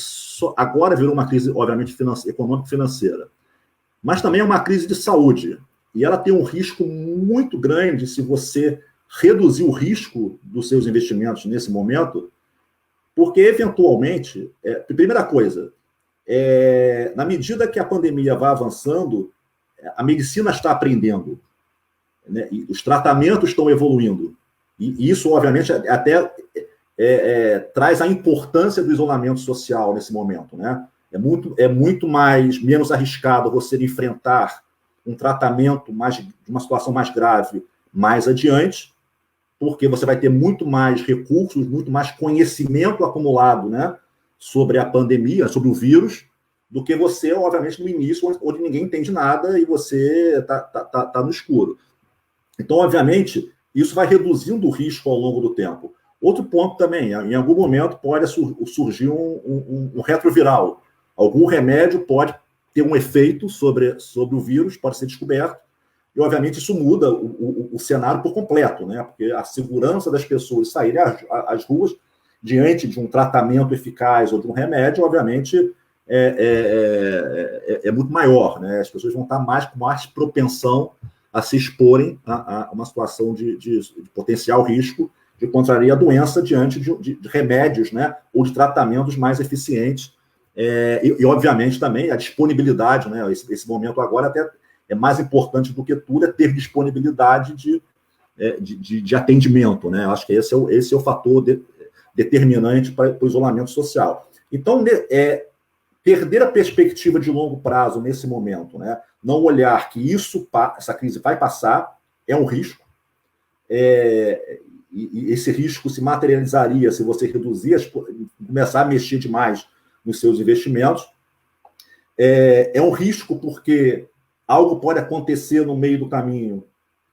agora virou uma crise, obviamente, econômico-financeira, mas também é uma crise de saúde. E ela tem um risco muito grande se você reduzir o risco dos seus investimentos nesse momento, porque, eventualmente, primeira coisa, na medida que a pandemia vai avançando, a medicina está aprendendo, né? E os tratamentos estão evoluindo. E isso, obviamente, até traz a importância do isolamento social nesse momento, né? É muito menos arriscado você enfrentar um tratamento de uma situação mais grave mais adiante, porque você vai ter muito mais recursos, muito mais conhecimento acumulado, né, sobre a pandemia, sobre o vírus, do que você, obviamente, no início, onde ninguém entende nada e você está no escuro. Então, obviamente, isso vai reduzindo o risco ao longo do tempo. Outro ponto também, em algum momento pode surgir um retroviral. Algum remédio pode ter um efeito sobre o vírus, pode ser descoberto, e, obviamente, isso muda o cenário por completo, né? Porque a segurança das pessoas saírem às ruas diante de um tratamento eficaz ou de um remédio, obviamente, é muito maior, né? As pessoas vão estar com mais propensão a se exporem a uma situação de potencial risco de contrair a doença diante de remédios, né? Ou de tratamentos mais eficientes. E, obviamente, também a disponibilidade, né? Esse momento agora até é mais importante do que tudo, é ter disponibilidade de atendimento, né? Acho que esse é o fator determinante para o isolamento social. Então, perder a perspectiva de longo prazo nesse momento, né? Não olhar que essa crise vai passar, é um risco, e esse risco se materializaria se você começar a mexer demais nos seus investimentos. É um risco porque algo pode acontecer no meio do caminho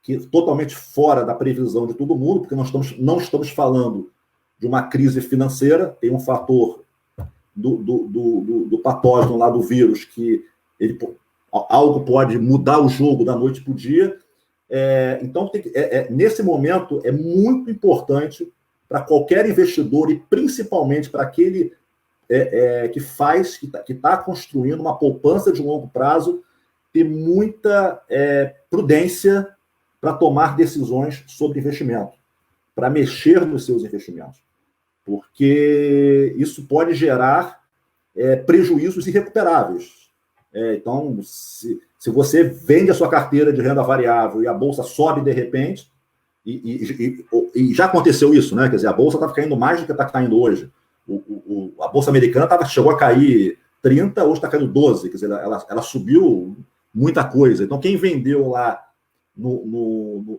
que é totalmente fora da previsão de todo mundo, porque nós não estamos falando de uma crise financeira, tem um fator do patógeno lá do vírus que algo pode mudar o jogo da noite para o dia. Então, nesse momento, é muito importante para qualquer investidor e principalmente para aquele que está construindo uma poupança de longo prazo, ter muita prudência para tomar decisões sobre investimento, para mexer nos seus investimentos, porque isso pode gerar prejuízos irrecuperáveis. Então, se você vende a sua carteira de renda variável e a bolsa sobe de repente, e já aconteceu isso, né? Quer dizer, a bolsa está caindo mais do que está caindo hoje. A bolsa americana chegou a cair 30, hoje está caindo 12, quer dizer, ela subiu muita coisa. Então, quem vendeu lá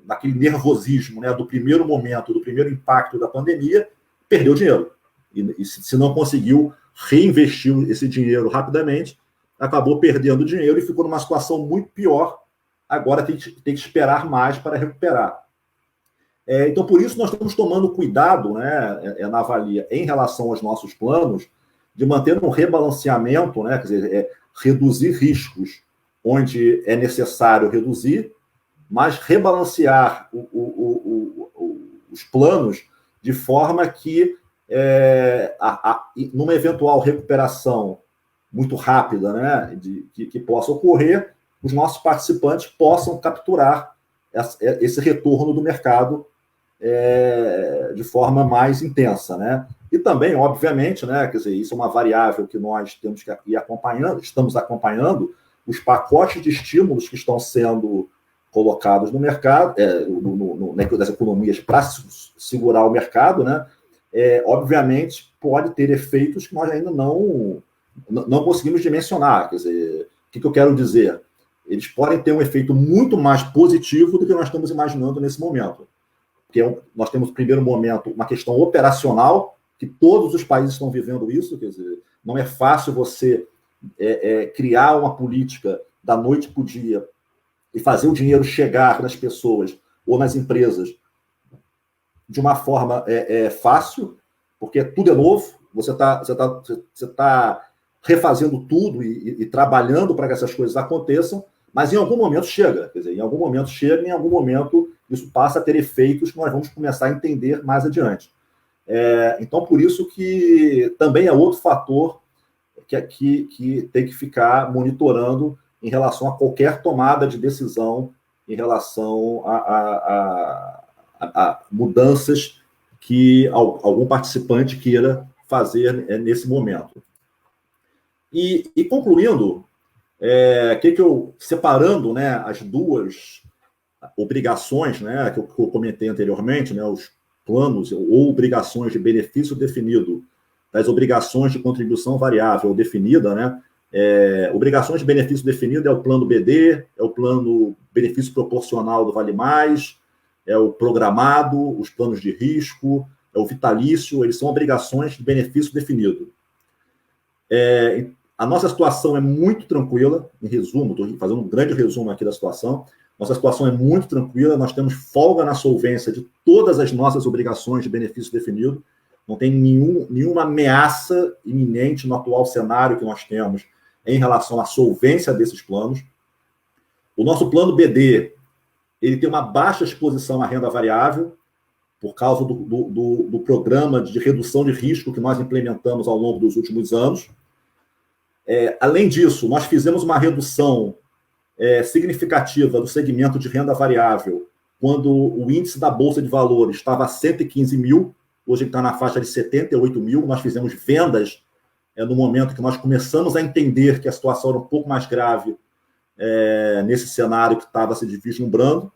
naquele nervosismo, né, do primeiro momento, do primeiro impacto da pandemia, perdeu dinheiro. E se não conseguiu reinvestir esse dinheiro rapidamente, acabou perdendo dinheiro e ficou numa situação muito pior. Agora tem que esperar mais para recuperar. Então, por isso, nós estamos tomando cuidado, né, na Avalia, em relação aos nossos planos, de manter um rebalanceamento, né, quer dizer, reduzir riscos onde é necessário reduzir, mas rebalancear os planos de forma que, numa eventual recuperação muito rápida, né, que possa ocorrer, os nossos participantes possam capturar esse retorno do mercado de forma mais intensa, né? E também, obviamente, né, quer dizer, isso é uma variável que nós temos que ir acompanhando, estamos acompanhando os pacotes de estímulos que estão sendo colocados no mercado, das economias para segurar o mercado, né? Obviamente, pode ter efeitos que nós ainda não conseguimos dimensionar. Quer dizer, o que eu quero dizer? Eles podem ter um efeito muito mais positivo do que nós estamos imaginando nesse momento. Porque nós temos, no primeiro momento, uma questão operacional, que todos os países estão vivendo isso, quer dizer, não é fácil você criar uma política da noite para o dia e fazer o dinheiro chegar nas pessoas ou nas empresas de uma forma fácil, porque tudo é novo, você tá refazendo tudo e trabalhando para que essas coisas aconteçam, mas em algum momento chega, quer dizer, em algum momento isso passa a ter efeitos que nós vamos começar a entender mais adiante. Então, por isso que também é outro fator que tem que ficar monitorando em relação a qualquer tomada de decisão em relação a mudanças que algum participante queira fazer nesse momento. E concluindo, separando, né, as duas obrigações, né, que eu comentei anteriormente, né, os planos ou obrigações de benefício definido das obrigações de contribuição variável definida, né? Obrigações de benefício definido é o plano BD, é o plano benefício proporcional do Vale Mais, é o programado, os planos de risco, é o vitalício, eles são obrigações de benefício definido. A nossa situação é muito tranquila, em resumo, estou fazendo um grande resumo aqui da situação. Nossa situação é muito tranquila, nós temos folga na solvência de todas as nossas obrigações de benefício definido, não tem nenhuma ameaça iminente no atual cenário que nós temos em relação à solvência desses planos. O nosso plano BD, ele tem uma baixa exposição à renda variável, por causa do programa de redução de risco que nós implementamos ao longo dos últimos anos. Além disso, nós fizemos uma redução significativa do segmento de renda variável, quando o índice da Bolsa de Valores estava a 115 mil, hoje ele está na faixa de 78 mil, nós fizemos vendas no momento que nós começamos a entender que a situação era um pouco mais grave nesse cenário que estava se vislumbrando.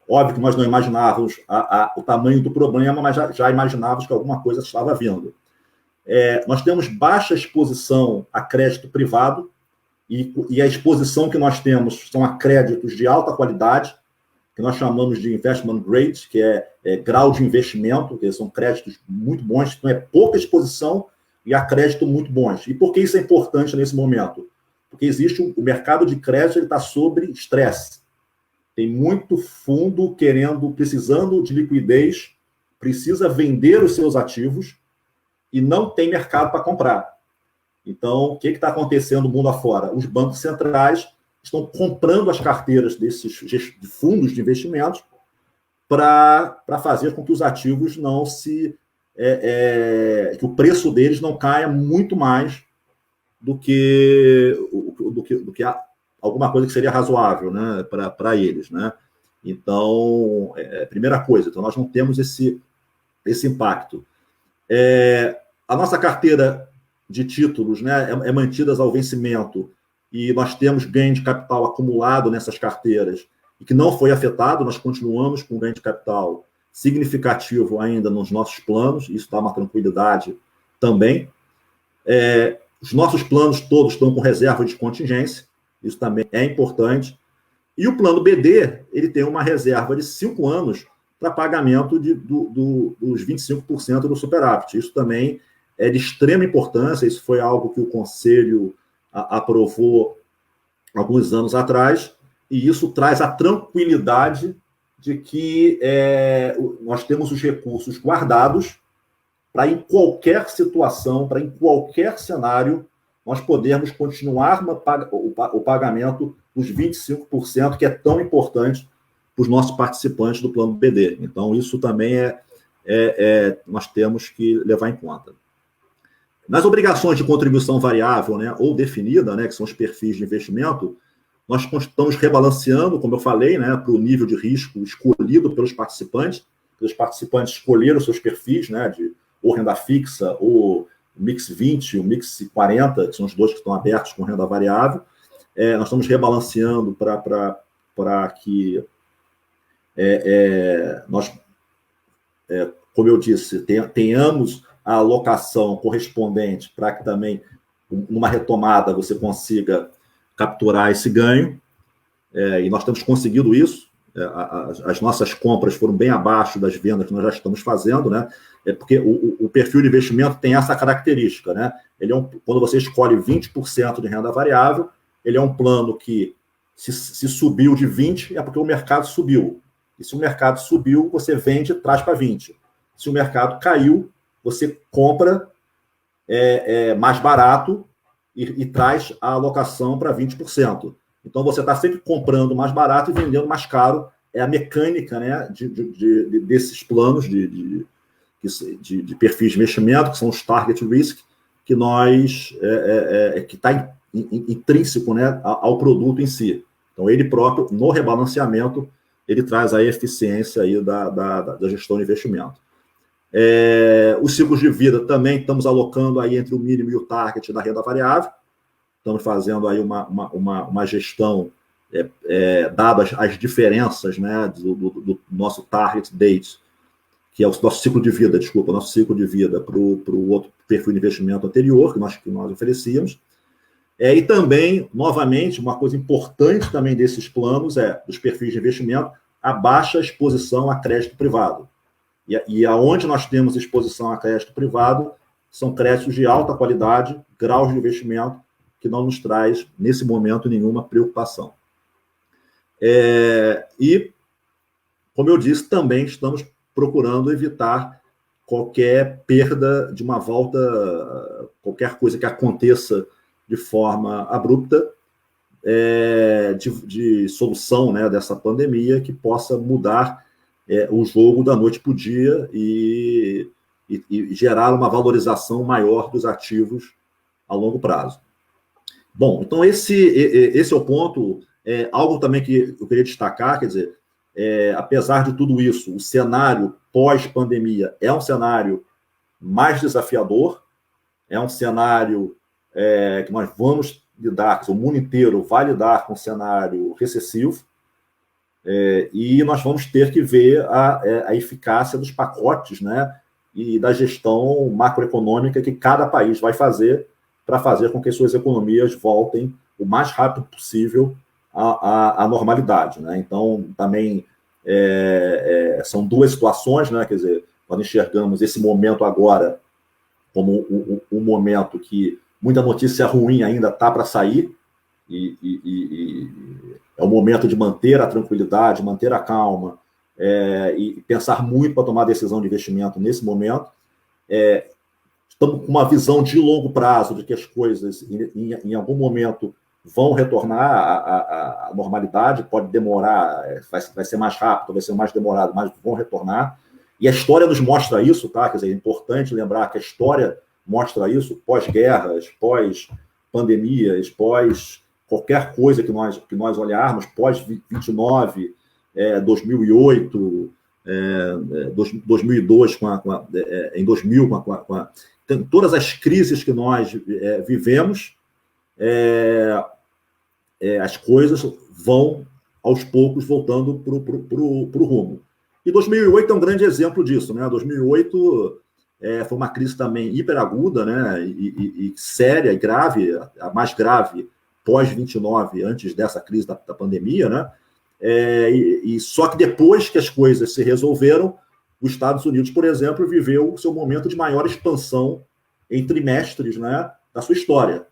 Óbvio que nós não imaginávamos o tamanho do problema, mas já imaginávamos que alguma coisa estava vindo. Nós temos baixa exposição a crédito privado, e a exposição que nós temos são a créditos de alta qualidade, que nós chamamos de investment grade, que é grau de investimento, que são créditos muito bons, então é pouca exposição e a crédito muito bons. E por que isso é importante nesse momento? Porque existe o mercado de crédito, ele está sob estresse. Tem muito fundo precisando de liquidez, precisa vender os seus ativos e não tem mercado para comprar. Então, o que está acontecendo no mundo afora? Os bancos centrais estão comprando as carteiras desses fundos de investimentos para fazer com que os ativos não se que o preço deles não caia muito mais do que alguma coisa que seria razoável, né, para eles, né? Então, primeira coisa, então nós não temos esse impacto. A nossa carteira de títulos, né, é mantida ao vencimento e nós temos ganho de capital acumulado nessas carteiras e que não foi afetado, nós continuamos com ganho de capital significativo ainda nos nossos planos, isso dá uma tranquilidade também. Os nossos planos todos estão com reserva de contingência, isso também é importante. E o plano BD, ele tem uma reserva de 5 anos para pagamento dos 25% do superávit. Isso também é de extrema importância, isso foi algo que o Conselho aprovou alguns anos atrás, e isso traz a tranquilidade de que nós temos os recursos guardados para, em qualquer situação, para em qualquer cenário, nós podermos continuar o pagamento dos 25%, que é tão importante para os nossos participantes do plano BD. Então, isso também nós temos que levar em conta. Nas obrigações de contribuição variável, né, ou definida, né, que são os perfis de investimento, nós estamos rebalanceando, como eu falei, né, para o nível de risco escolhido pelos participantes. Os participantes escolheram seus perfis, né, de ou renda fixa, ou o Mix 20, o Mix 40, que são os dois que estão abertos com renda variável. Nós estamos rebalanceando para que nós, como eu disse, tenhamos a alocação correspondente para que também, numa retomada, você consiga capturar esse ganho. E nós temos conseguido isso. As nossas compras foram bem abaixo das vendas que nós já estamos fazendo, né? Porque o perfil de investimento tem essa característica, né? Ele quando você escolhe 20% de renda variável, ele é um plano que, se subiu de 20%, é porque o mercado subiu. E se o mercado subiu, você vende e traz para 20%. Se o mercado caiu, você compra mais barato e traz a alocação para 20%. Então, você está sempre comprando mais barato e vendendo mais caro. É a mecânica, né, desses planos de perfis de investimento, que são os target risk, que que está intrínseco, né, ao produto em si. Então, ele próprio, no rebalanceamento, ele traz a eficiência aí da gestão de investimento. Os ciclos de vida também estamos alocando aí entre o mínimo e o target da renda variável. Estamos fazendo aí uma gestão dadas as diferenças, né, do nosso target date, que é o nosso ciclo de vida, nosso ciclo de vida para o outro perfil de investimento anterior que nós oferecíamos. E também, novamente, uma coisa importante também desses planos dos perfis de investimento, a baixa exposição a crédito privado. E aonde nós temos exposição a crédito privado, são créditos de alta qualidade, graus de investimento, que não nos traz, nesse momento, nenhuma preocupação. E, como eu disse, também estamos procurando evitar qualquer perda de uma volta, qualquer coisa que aconteça de forma abrupta, de solução, né, dessa pandemia, que possa mudar o jogo da noite para o dia e gerar uma valorização maior dos ativos a longo prazo. Bom, então esse é o ponto. Algo também que eu queria destacar, quer dizer, apesar de tudo isso, o cenário pós-pandemia é um cenário mais desafiador, é um cenário que nós vamos lidar, o mundo inteiro vai lidar com um cenário recessivo, e nós vamos ter que ver a eficácia dos pacotes, né, e da gestão macroeconômica que cada país vai fazer para fazer com que suas economias voltem o mais rápido possível à normalidade, né? Então, também são duas situações, né? Quer dizer, nós enxergamos esse momento agora como um momento que muita notícia ruim ainda está para sair, e é o momento de manter a tranquilidade, manter a calma, e pensar muito para tomar decisão de investimento nesse momento. Estamos com uma visão de longo prazo de que as coisas, em algum momento, vão retornar à normalidade, pode demorar, vai ser mais rápido, vai ser mais demorado, mas vão retornar. E a história nos mostra isso, tá? Quer dizer, é importante lembrar que a história mostra isso, pós-guerras, pós-pandemias, pós qualquer coisa que nós olharmos, pós-29, 2008, 2002, em 2000, todas as crises que nós vivemos, as coisas vão, aos poucos, voltando para o rumo. E 2008 é um grande exemplo disso, né? 2008 foi uma crise também hiperaguda, né? E séria e grave, a mais grave pós-29, antes dessa crise da pandemia, né? Só que depois que as coisas se resolveram, os Estados Unidos, por exemplo, viveu o seu momento de maior expansão em trimestres, né, da sua história.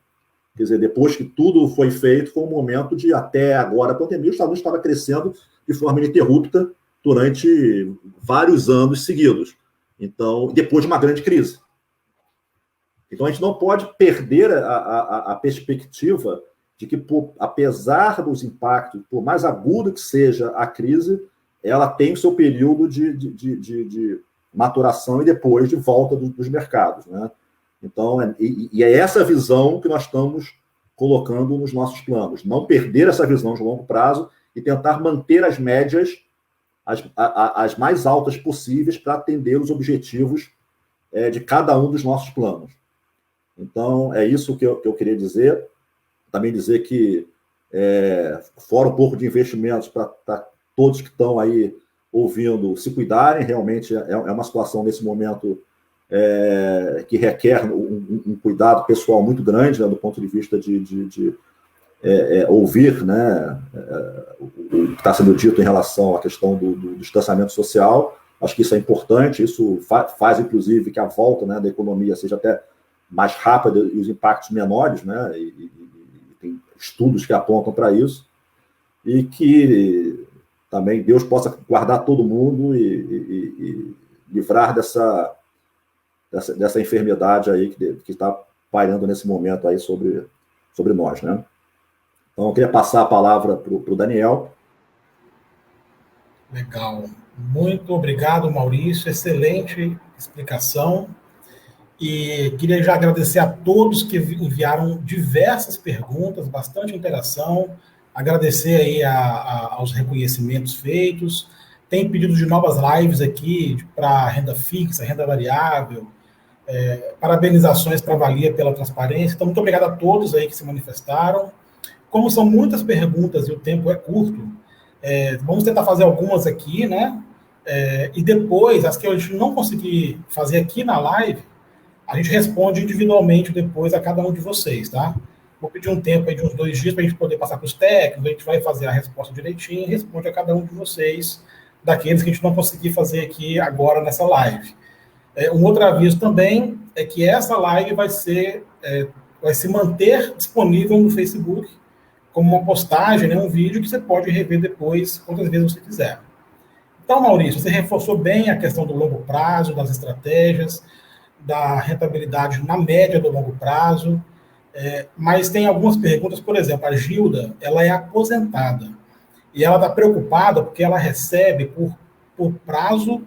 Quer dizer, depois que tudo foi feito, foi um momento de, até agora, a pandemia, os Estados Unidos estava crescendo de forma ininterrupta durante vários anos seguidos. Então, depois de uma grande crise. Então, a gente não pode perder a perspectiva de que, apesar dos impactos, por mais agudo que seja a crise, ela tem o seu período de maturação e depois de volta dos mercados, né? Então, é essa visão que nós estamos colocando nos nossos planos. Não perder essa visão de longo prazo e tentar manter as médias as mais altas possíveis para atender os objetivos de cada um dos nossos planos. Então, é isso que eu queria dizer. Também dizer que, fora um pouco de investimentos para todos que estão aí ouvindo se cuidarem, realmente é uma situação nesse momento que requer um cuidado pessoal muito grande, né, do ponto de vista de ouvir, né, o que está sendo dito em relação à questão do distanciamento social. Acho que isso é importante, isso faz inclusive, que a volta, né, da economia seja até mais rápida e os impactos menores, né, e tem estudos que apontam para isso, e que também Deus possa guardar todo mundo e livrar dessa enfermidade aí que está pairando nesse momento aí sobre nós, né? Então, eu queria passar a palavra para o Daniel. Legal. Muito obrigado, Maurício. Excelente explicação. E queria já agradecer a todos que enviaram diversas perguntas, bastante interação. Agradecer aí aos reconhecimentos feitos. Tem pedido de novas lives aqui para renda fixa, renda variável, parabenizações para a Valia pela transparência. Então, muito obrigado a todos aí que se manifestaram. Como são muitas perguntas e o tempo é curto, vamos tentar fazer algumas aqui, né? E depois, as que a gente não conseguir fazer aqui na live, a gente responde individualmente depois a cada um de vocês, tá? Vou pedir um tempo aí de uns 2 dias para a gente poder passar para os técnicos, a gente vai fazer a resposta direitinho e responde a cada um de vocês, daqueles que a gente não conseguir fazer aqui agora nessa live. Um outro aviso também é que essa live vai se manter disponível no Facebook como uma postagem, né, um vídeo que você pode rever depois, quantas vezes você quiser. Então, Maurício, você reforçou bem a questão do longo prazo, das estratégias, da rentabilidade na média do longo prazo, mas tem algumas perguntas, por exemplo, a Gilda, ela é aposentada, e ela está preocupada porque ela recebe por prazo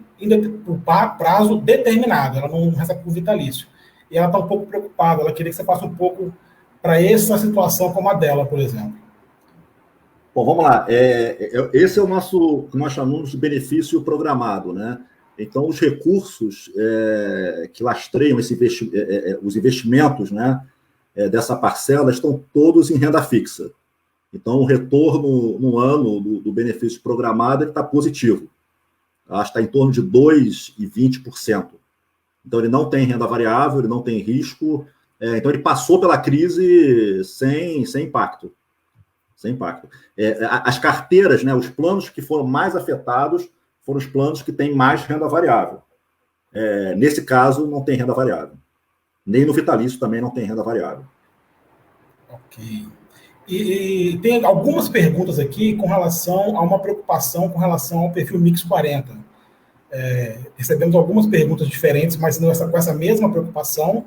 determinado, ela não recebe por vitalício. E ela está um pouco preocupada, ela queria que você faça um pouco para essa situação como a dela, por exemplo. Bom, vamos lá. Esse é o nosso, que nós chamamos de benefício programado, né? Então, os recursos que lastreiam os investimentos, né, dessa parcela estão todos em renda fixa. Então, o retorno no ano do benefício programado está positivo. Está em torno de 2,20%. Então, ele não tem renda variável, ele não tem risco. Então, ele passou pela crise sem impacto. Sem impacto. As carteiras, né, os planos que foram mais afetados foram os planos que têm mais renda variável. Nesse caso, não tem renda variável. Nem no vitalício também não tem renda variável. Ok. E tem algumas perguntas aqui com relação a uma preocupação com relação ao perfil Mix 40. Recebemos algumas perguntas diferentes, mas com essa mesma preocupação,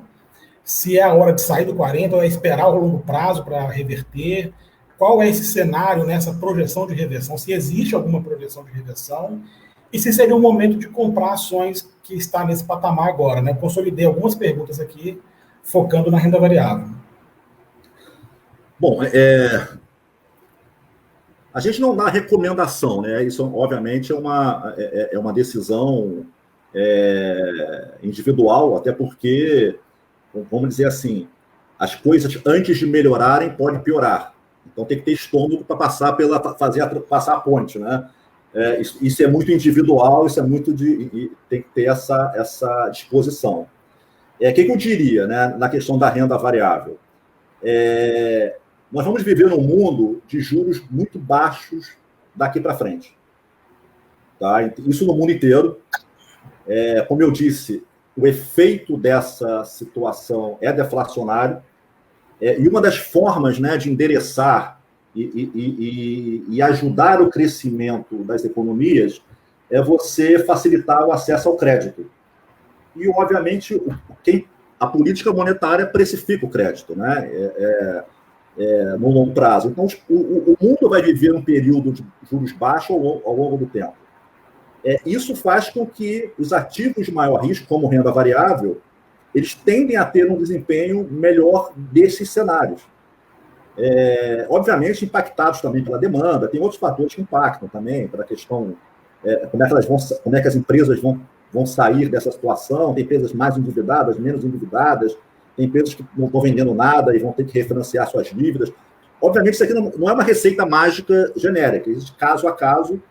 se é a hora de sair do 40 ou é esperar o longo prazo para reverter. Qual é esse cenário nessa projeção de reversão? Se existe alguma projeção de reversão? E se seria um momento de comprar ações que está nesse patamar agora, né? Eu consolidei algumas perguntas aqui, focando na renda variável. Bom, a gente não dá recomendação, né? Isso, obviamente, é uma decisão individual, até porque, vamos dizer assim, as coisas, antes de melhorarem, podem piorar. Então, tem que ter estômago para passar a ponte, né? Isso é muito individual, isso é muito tem que ter essa disposição. O que eu diria, né, na questão da renda variável? Nós vamos viver num mundo de juros muito baixos daqui para frente. Tá? Isso no mundo inteiro. Como eu disse, o efeito dessa situação é deflacionário. E uma das formas, né, de endereçar e ajudar o crescimento das economias é você facilitar o acesso ao crédito. E, obviamente, a política monetária precifica o crédito, né? No longo prazo. Então, o mundo vai viver um período de juros baixos ao longo do tempo. Isso faz com que os ativos de maior risco, como renda variável, eles tendem a ter um desempenho melhor desses cenários. Obviamente, impactados também pela demanda, tem outros fatores que impactam também, pela questão como é que as empresas vão sair dessa situação. Tem empresas mais endividadas, menos endividadas, tem empresas que não estão vendendo nada e vão ter que refinanciar suas dívidas. Obviamente, isso aqui não é uma receita mágica genérica, existe caso a caso,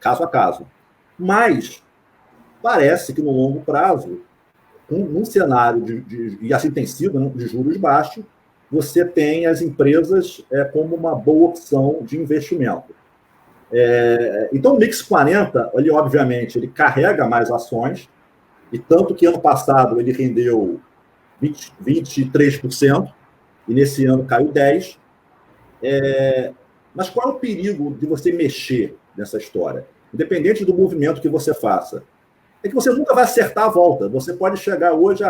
caso a caso. Mas parece que no longo prazo, num cenário e assim tem sido, né, de juros baixos, você tem as empresas como uma boa opção de investimento. Então, o Mix 40, ele, obviamente, ele carrega mais ações, e tanto que ano passado ele rendeu 23%, e nesse ano caiu 10%. Mas qual é o perigo de você mexer nessa história? Independente do movimento que você faça, é que você nunca vai acertar a volta. Você pode chegar hoje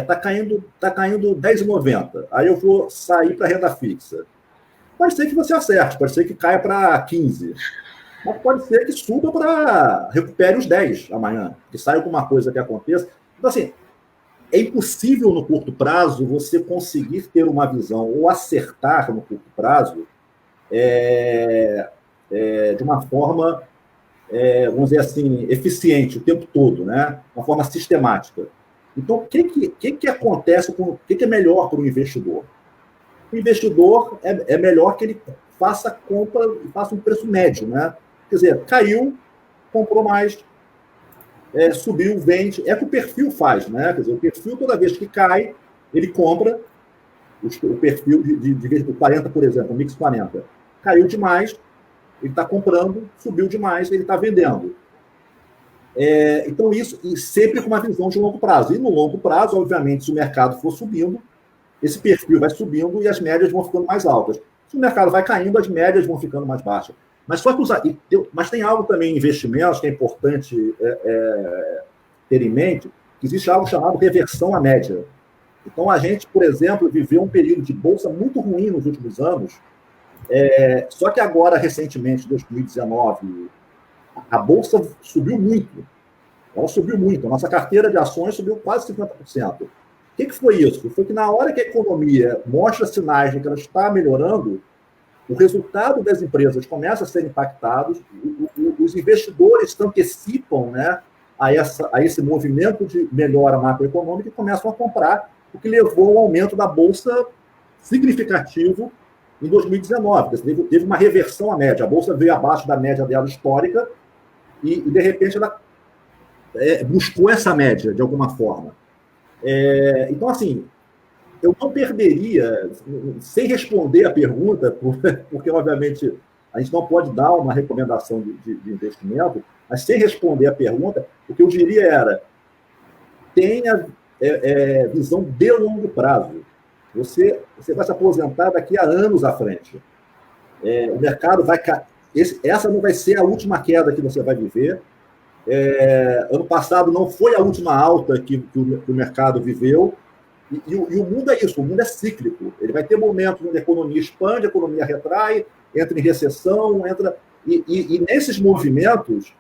tá caindo 10,90, aí eu vou sair para renda fixa. Pode ser que você acerte, pode ser que caia para 15, mas pode ser que suba para recupere os 10 amanhã, que saia alguma coisa que aconteça. Então, assim, é impossível no curto prazo você conseguir ter uma visão ou acertar no curto prazo de uma forma, vamos dizer assim, eficiente o tempo todo, né? Uma forma sistemática. Então, o que acontece, o que é melhor para o investidor? O investidor é melhor que ele faça compra e faça um preço médio, né? Quer dizer, caiu, comprou mais, subiu, vende. É o que o perfil faz, né? Quer dizer, o perfil, toda vez que cai, ele compra. O perfil de 40, por exemplo, o Mix 40, caiu demais, ele está comprando, subiu demais, ele está vendendo. Então, isso, e sempre com uma visão de longo prazo. E no longo prazo, obviamente, se o mercado for subindo, esse perfil vai subindo e as médias vão ficando mais altas. Se o mercado vai caindo, as médias vão ficando mais baixas. Mas tem algo também em investimentos que é importante ter em mente, que existe algo chamado reversão à média. Então, a gente, por exemplo, viveu um período de bolsa muito ruim nos últimos anos, só que agora, recentemente, em 2019, a bolsa subiu muito. Ela subiu muito. A nossa carteira de ações subiu quase 50%. O que foi isso? Foi que na hora que a economia mostra sinais de que ela está melhorando, o resultado das empresas começa a ser impactado, os investidores se antecipam, né, a esse movimento de melhora macroeconômica e começam a comprar, o que levou ao aumento da bolsa significativo em 2019. Teve uma reversão à média. A bolsa veio abaixo da média dela histórica e de repente, ela buscou essa média de alguma forma. Então, assim, eu não perderia, sem responder a pergunta, porque, obviamente, a gente não pode dar uma recomendação de investimento, mas sem responder a pergunta, o que eu diria era: tenha visão de longo prazo. Você vai se aposentar daqui a anos à frente. O mercado vai cair. Essa não vai ser a última queda que você vai viver. Ano passado não foi a última alta que o mercado viveu. E o mundo é isso, o mundo é cíclico. Ele vai ter momentos onde a economia expande, a economia retrai, entra em recessão, E nesses movimentos,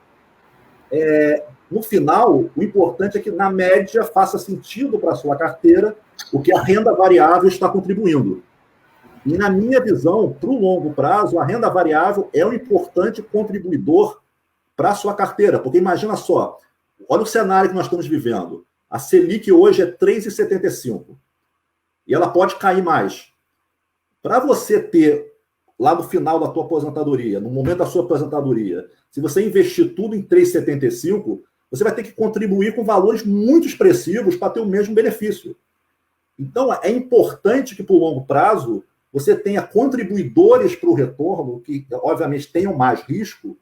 no final, o importante é que, na média, faça sentido para a sua carteira o que a renda variável está contribuindo. E, na minha visão, para o longo prazo, a renda variável é um importante contribuidor para a sua carteira. Porque imagina só, olha o cenário que nós estamos vivendo. A Selic hoje é 3,75. E ela pode cair mais. Para você ter, lá no final da tua aposentadoria, no momento da sua aposentadoria, se você investir tudo em 3,75, você vai ter que contribuir com valores muito expressivos para ter o mesmo benefício. Então, é importante que, por longo prazo, você tenha contribuidores para o retorno, que, obviamente, tenham mais risco,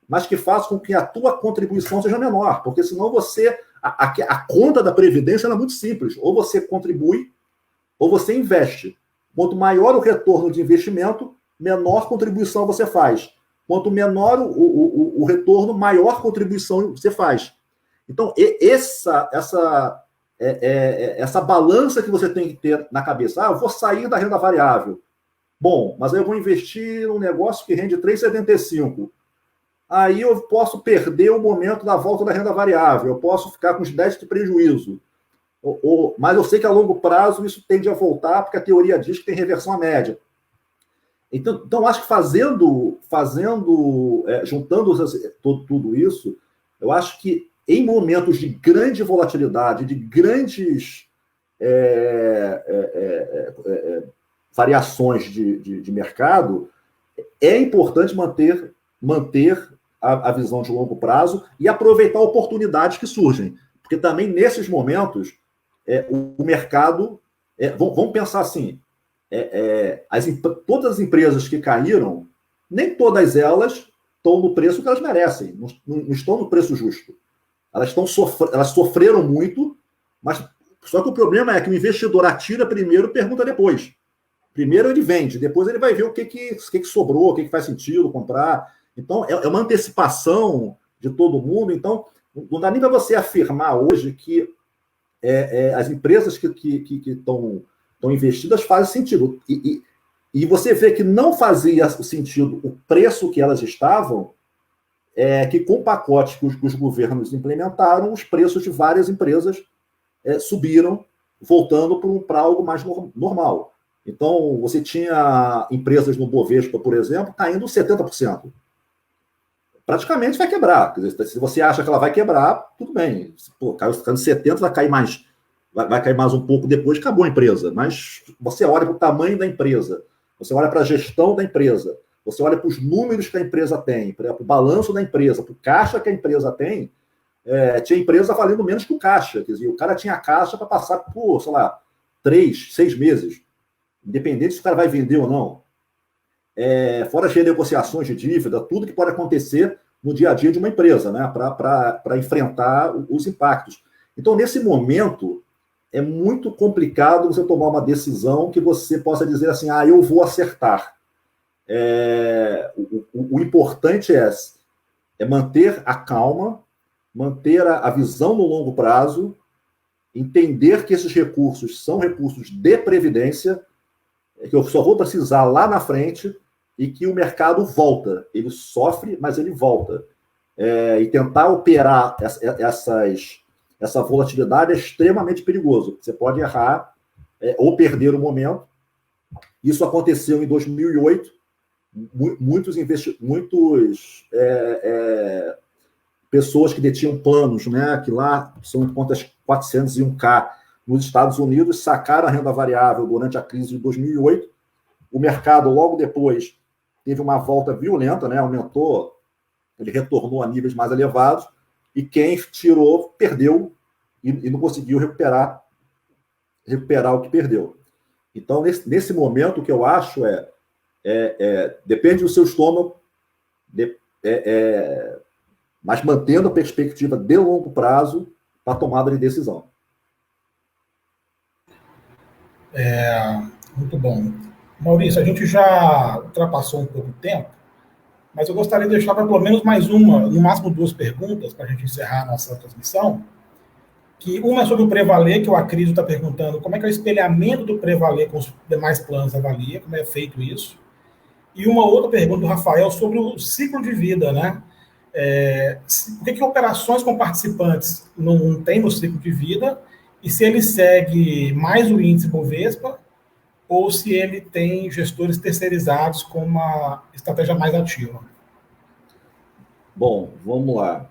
mas que façam com que a tua contribuição seja menor, porque senão você... A conta da Previdência é muito simples. Ou você contribui, ou você investe. Quanto maior o retorno de investimento, menor contribuição você faz. Quanto menor o retorno, maior contribuição você faz. Então, essa balança que você tem que ter na cabeça. Eu vou sair da renda variável. Bom, mas aí eu vou investir num negócio que rende 3,75. Aí eu posso perder o momento da volta da renda variável. Eu posso ficar com os 10 de prejuízo. Mas eu sei que a longo prazo isso tende a voltar, porque a teoria diz que tem reversão à média. Então acho que juntando tudo isso, eu acho que em momentos de grande volatilidade, de grandes variações de mercado, é importante manter a visão de longo prazo e aproveitar oportunidades que surgem. Porque também nesses momentos, o mercado... vamos pensar assim, todas as empresas que caíram, nem todas elas estão no preço que elas merecem, não estão no preço justo. Elas sofreram muito, mas só que o problema é que o investidor atira primeiro e pergunta depois. Primeiro ele vende, depois ele vai ver o que sobrou, o que faz sentido comprar. Então, é uma antecipação de todo mundo. Então, não dá nem para você afirmar hoje que as empresas que estão investidas fazem sentido. E você vê que não fazia sentido o preço que elas estavam, que com o pacote que os governos implementaram, os preços de várias empresas subiram, voltando para algo mais normal. Então, você tinha empresas no Bovespa, por exemplo, caindo 70%. Praticamente vai quebrar. Quer dizer, se você acha que ela vai quebrar, tudo bem. Caiu 70%, vai cair mais um pouco depois, acabou a empresa. Mas você olha para o tamanho da empresa, você olha para a gestão da empresa, você olha para os números que a empresa tem, para o balanço da empresa, para o caixa que a empresa tem, tinha empresa valendo menos que o caixa. Quer dizer, o cara tinha caixa para passar por, 3, 6 meses, independente se o cara vai vender ou não. Fora as renegociações de dívida, tudo que pode acontecer no dia a dia de uma empresa, né, para enfrentar os impactos. Então, nesse momento, é muito complicado você tomar uma decisão que você possa dizer assim, eu vou acertar. O importante é manter a calma, manter a visão no longo prazo, entender que esses recursos são recursos de previdência, que eu só vou precisar lá na frente e que o mercado volta. Ele sofre, mas ele volta. E tentar operar essa volatilidade é extremamente perigoso. Você pode errar ou perder o momento. Isso aconteceu em 2008. Muitas pessoas que detinham planos, né, que lá são contas 401k, nos Estados Unidos, sacaram a renda variável durante a crise de 2008. O mercado, logo depois, teve uma volta violenta, né? Aumentou, ele retornou a níveis mais elevados, e quem tirou, perdeu, e não conseguiu recuperar o que perdeu. Então, nesse momento, o que eu acho depende do seu estômago, mas mantendo a perspectiva de longo prazo para a tomada de decisão. Muito bom. Maurício, a gente já ultrapassou um pouco o tempo, mas eu gostaria de deixar para pelo menos mais uma, no máximo 2 perguntas, para a gente encerrar a nossa transmissão. Que uma é sobre o Prevaler, que o Acriso está perguntando como é que é o espelhamento do Prevaler com os demais planos da Valia, como é feito isso. E uma outra pergunta do Rafael sobre o ciclo de vida, né? Por que operações com participantes não tem no ciclo de vida, e se ele segue mais o índice Bovespa, ou se ele tem gestores terceirizados com uma estratégia mais ativa? Bom, vamos lá.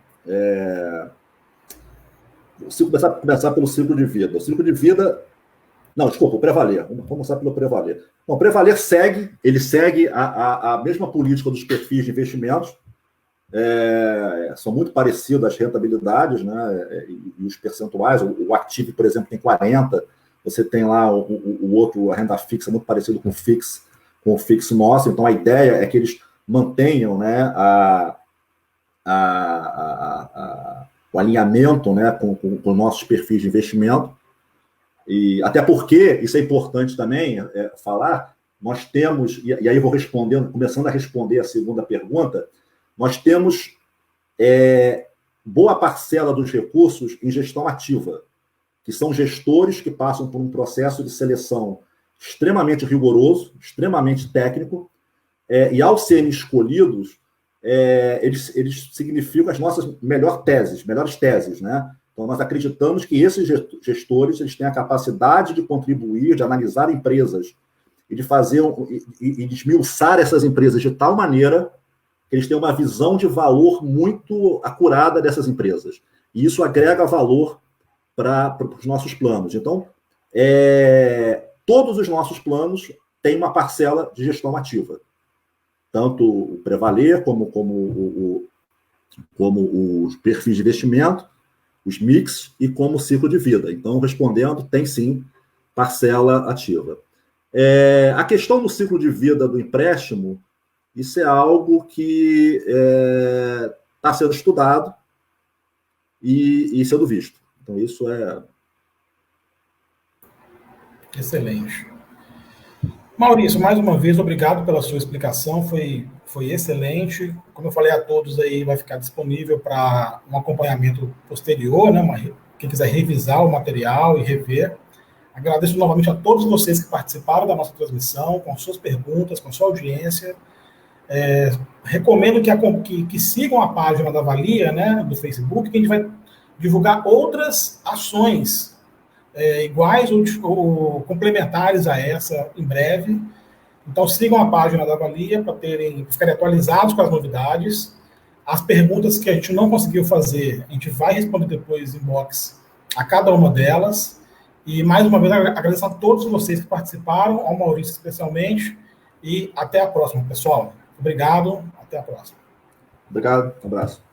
Começar pelo ciclo de vida. O ciclo de vida... Não, desculpa, o Prevaler. Vamos começar pelo Prevaler. Bom, o Prevaler segue a mesma política dos perfis de investimentos. São muito parecidas as rentabilidades, né, e os percentuais. O Active, por exemplo, tem 40%. Você tem lá o outro, a renda fixa, muito parecido com o fixo nosso. Então, a ideia é que eles mantenham, né, o alinhamento, né, com nossos perfis de investimento. E até porque, isso é importante também falar, nós temos, e aí eu vou começando a responder a segunda pergunta, nós temos boa parcela dos recursos em gestão ativa, que são gestores que passam por um processo de seleção extremamente rigoroso, extremamente técnico, e ao serem escolhidos, eles significam as nossas melhores teses, né? Então, nós acreditamos que esses gestores eles têm a capacidade de contribuir, de analisar empresas e de fazer e de esmiuçar essas empresas de tal maneira que eles têm uma visão de valor muito acurada dessas empresas. E isso agrega valor para os nossos planos. Então, todos os nossos planos têm uma parcela de gestão ativa. Tanto o Prevaler, como os perfis de investimento, os mix e como o ciclo de vida. Então, respondendo, tem sim parcela ativa. A questão do ciclo de vida do empréstimo, isso é algo que está sendo estudado e sendo visto. Então, isso é... Excelente. Maurício, mais uma vez, obrigado pela sua explicação, foi excelente. Como eu falei a todos aí, vai ficar disponível para um acompanhamento posterior, né? Quem quiser revisar o material e rever. Agradeço novamente a todos vocês que participaram da nossa transmissão, com suas perguntas, com sua audiência. Recomendo que sigam a página da Valia, né, do Facebook, que a gente vai divulgar outras ações iguais ou complementares a essa em breve. Então sigam a página da Valia para ficarem atualizados com as novidades. As perguntas que a gente não conseguiu fazer, a gente vai responder depois em box a cada uma delas. E mais uma vez agradeço a todos vocês que participaram, ao Maurício especialmente, e até a próxima, pessoal. Obrigado, até a próxima. Obrigado, um abraço.